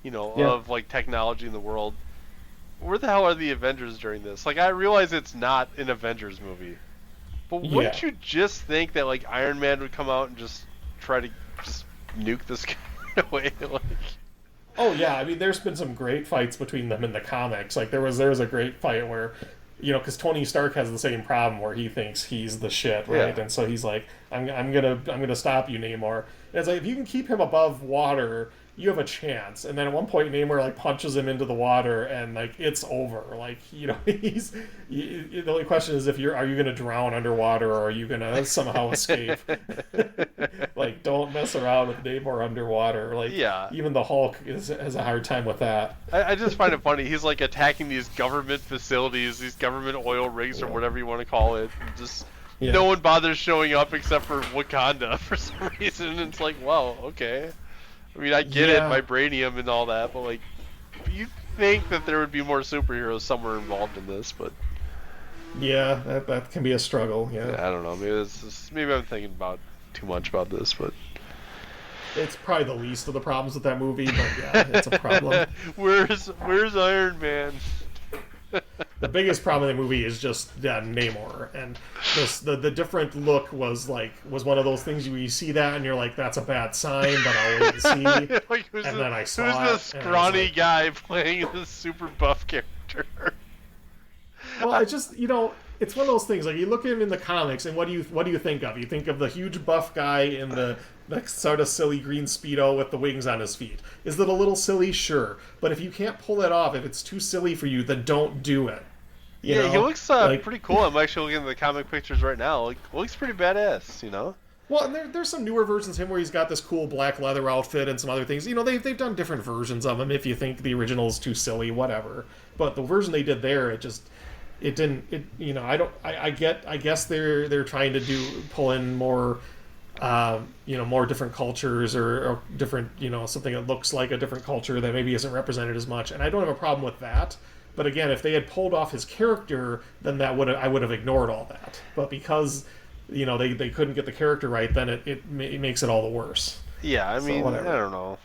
of like technology in the world. Where the hell are the Avengers during this? Like, I realize it's not an Avengers movie, but wouldn't you just think that like Iron Man would come out and just try to just nuke this guy away? Like, oh yeah, I mean, there's been some great fights between them in the comics. Like, there was a great fight where, because Tony Stark has the same problem where he thinks he's the shit, right? Yeah. And so he's like, I'm gonna stop you, Namor. And it's like, if you can keep him above water, you have a chance. And then at one point, Namor like punches him into the water, and like it's over. Like the only question is if are you going to drown underwater, or are you going to somehow escape? Like, don't mess around with Namor underwater. Like, Yeah. even the Hulk has a hard time with that. I just find it funny. He's like attacking these government facilities, these government oil rigs, or whatever you want to call it. And just no one bothers showing up except for Wakanda for some reason. It's like, wow, okay. I mean, I get it, vibranium and all that, but like, you think that there would be more superheroes somewhere involved in this, but yeah, that can be a struggle. Yeah, I don't know. Maybe I'm thinking about too much about this, but it's probably the least of the problems with that movie. But yeah, it's a problem. Where's Iron Man? The biggest problem in the movie is just Namor, and the different look was one of those things you see that and you're like, that's a bad sign, but I'll wait and see. Like, and then I saw who's this scrawny guy playing this super buff character? Well, it's just, it's one of those things. Like, you look at him in the comics, and what do you think of? You think of the huge buff guy in the sort of silly green Speedo with the wings on his feet. Is it a little silly? Sure. But if you can't pull it off, if it's too silly for you, then don't do it. You know? He looks pretty cool. I'm actually looking at the comic pictures right now. Like, looks pretty badass, Well, and there's some newer versions of him where he's got this cool black leather outfit and some other things. They've done different versions of him. If you think the original is too silly, whatever. But the version they did there, I guess they're trying to pull in more, more different cultures or different, something that looks like a different culture that maybe isn't represented as much. And I don't have a problem with that. But again, if they had pulled off his character, then I would have ignored all that. But because, they couldn't get the character right, then it makes it all the worse. Yeah, I mean, I don't know.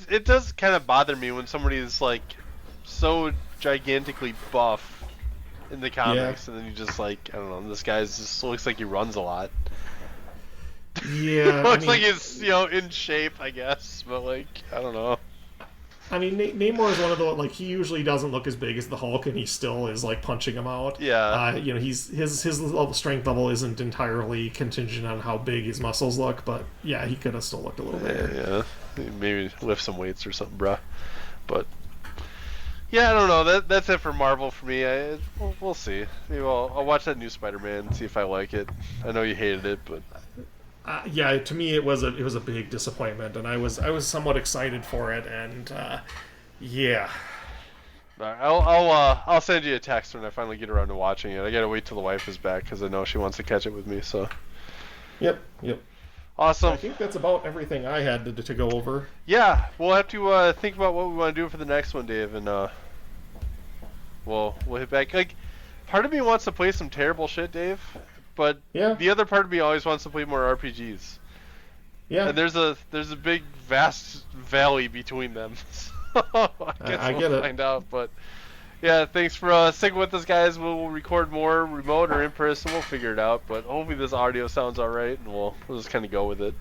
It does kind of bother me when somebody is like so gigantically buff in the comics, and then you just like, I don't know, this guy just looks like he runs a lot. Yeah, looks like he's in shape, I guess, but like, I don't know. I mean, Namor is one of the, he usually doesn't look as big as the Hulk, and he still is punching him out. Yeah. His level, strength level isn't entirely contingent on how big his muscles look, but yeah, he could have still looked a little bigger. Yeah, maybe lift some weights or something, bruh. But yeah, I don't know. That's it for Marvel for me. We'll see. Maybe I'll watch that new Spider-Man and see if I like it. I know you hated it, but yeah, to me it was a big disappointment, and I was somewhat excited for it, and yeah. I'll send you a text when I finally get around to watching it. I gotta wait till the wife is back because I know she wants to catch it with me. So. Yep. Awesome. I think that's about everything I had to go over. Yeah, we'll have to think about what we want to do for the next one, Dave, and we'll hit back. Like, part of me wants to play some terrible shit, Dave, but the other part of me always wants to play more RPGs. Yeah. And there's a big, vast valley between them. So I guess we'll find out. But yeah, thanks for sticking with us, guys. We'll record more remote or in person. We'll figure it out. But hopefully this audio sounds all right, and we'll just kind of go with it.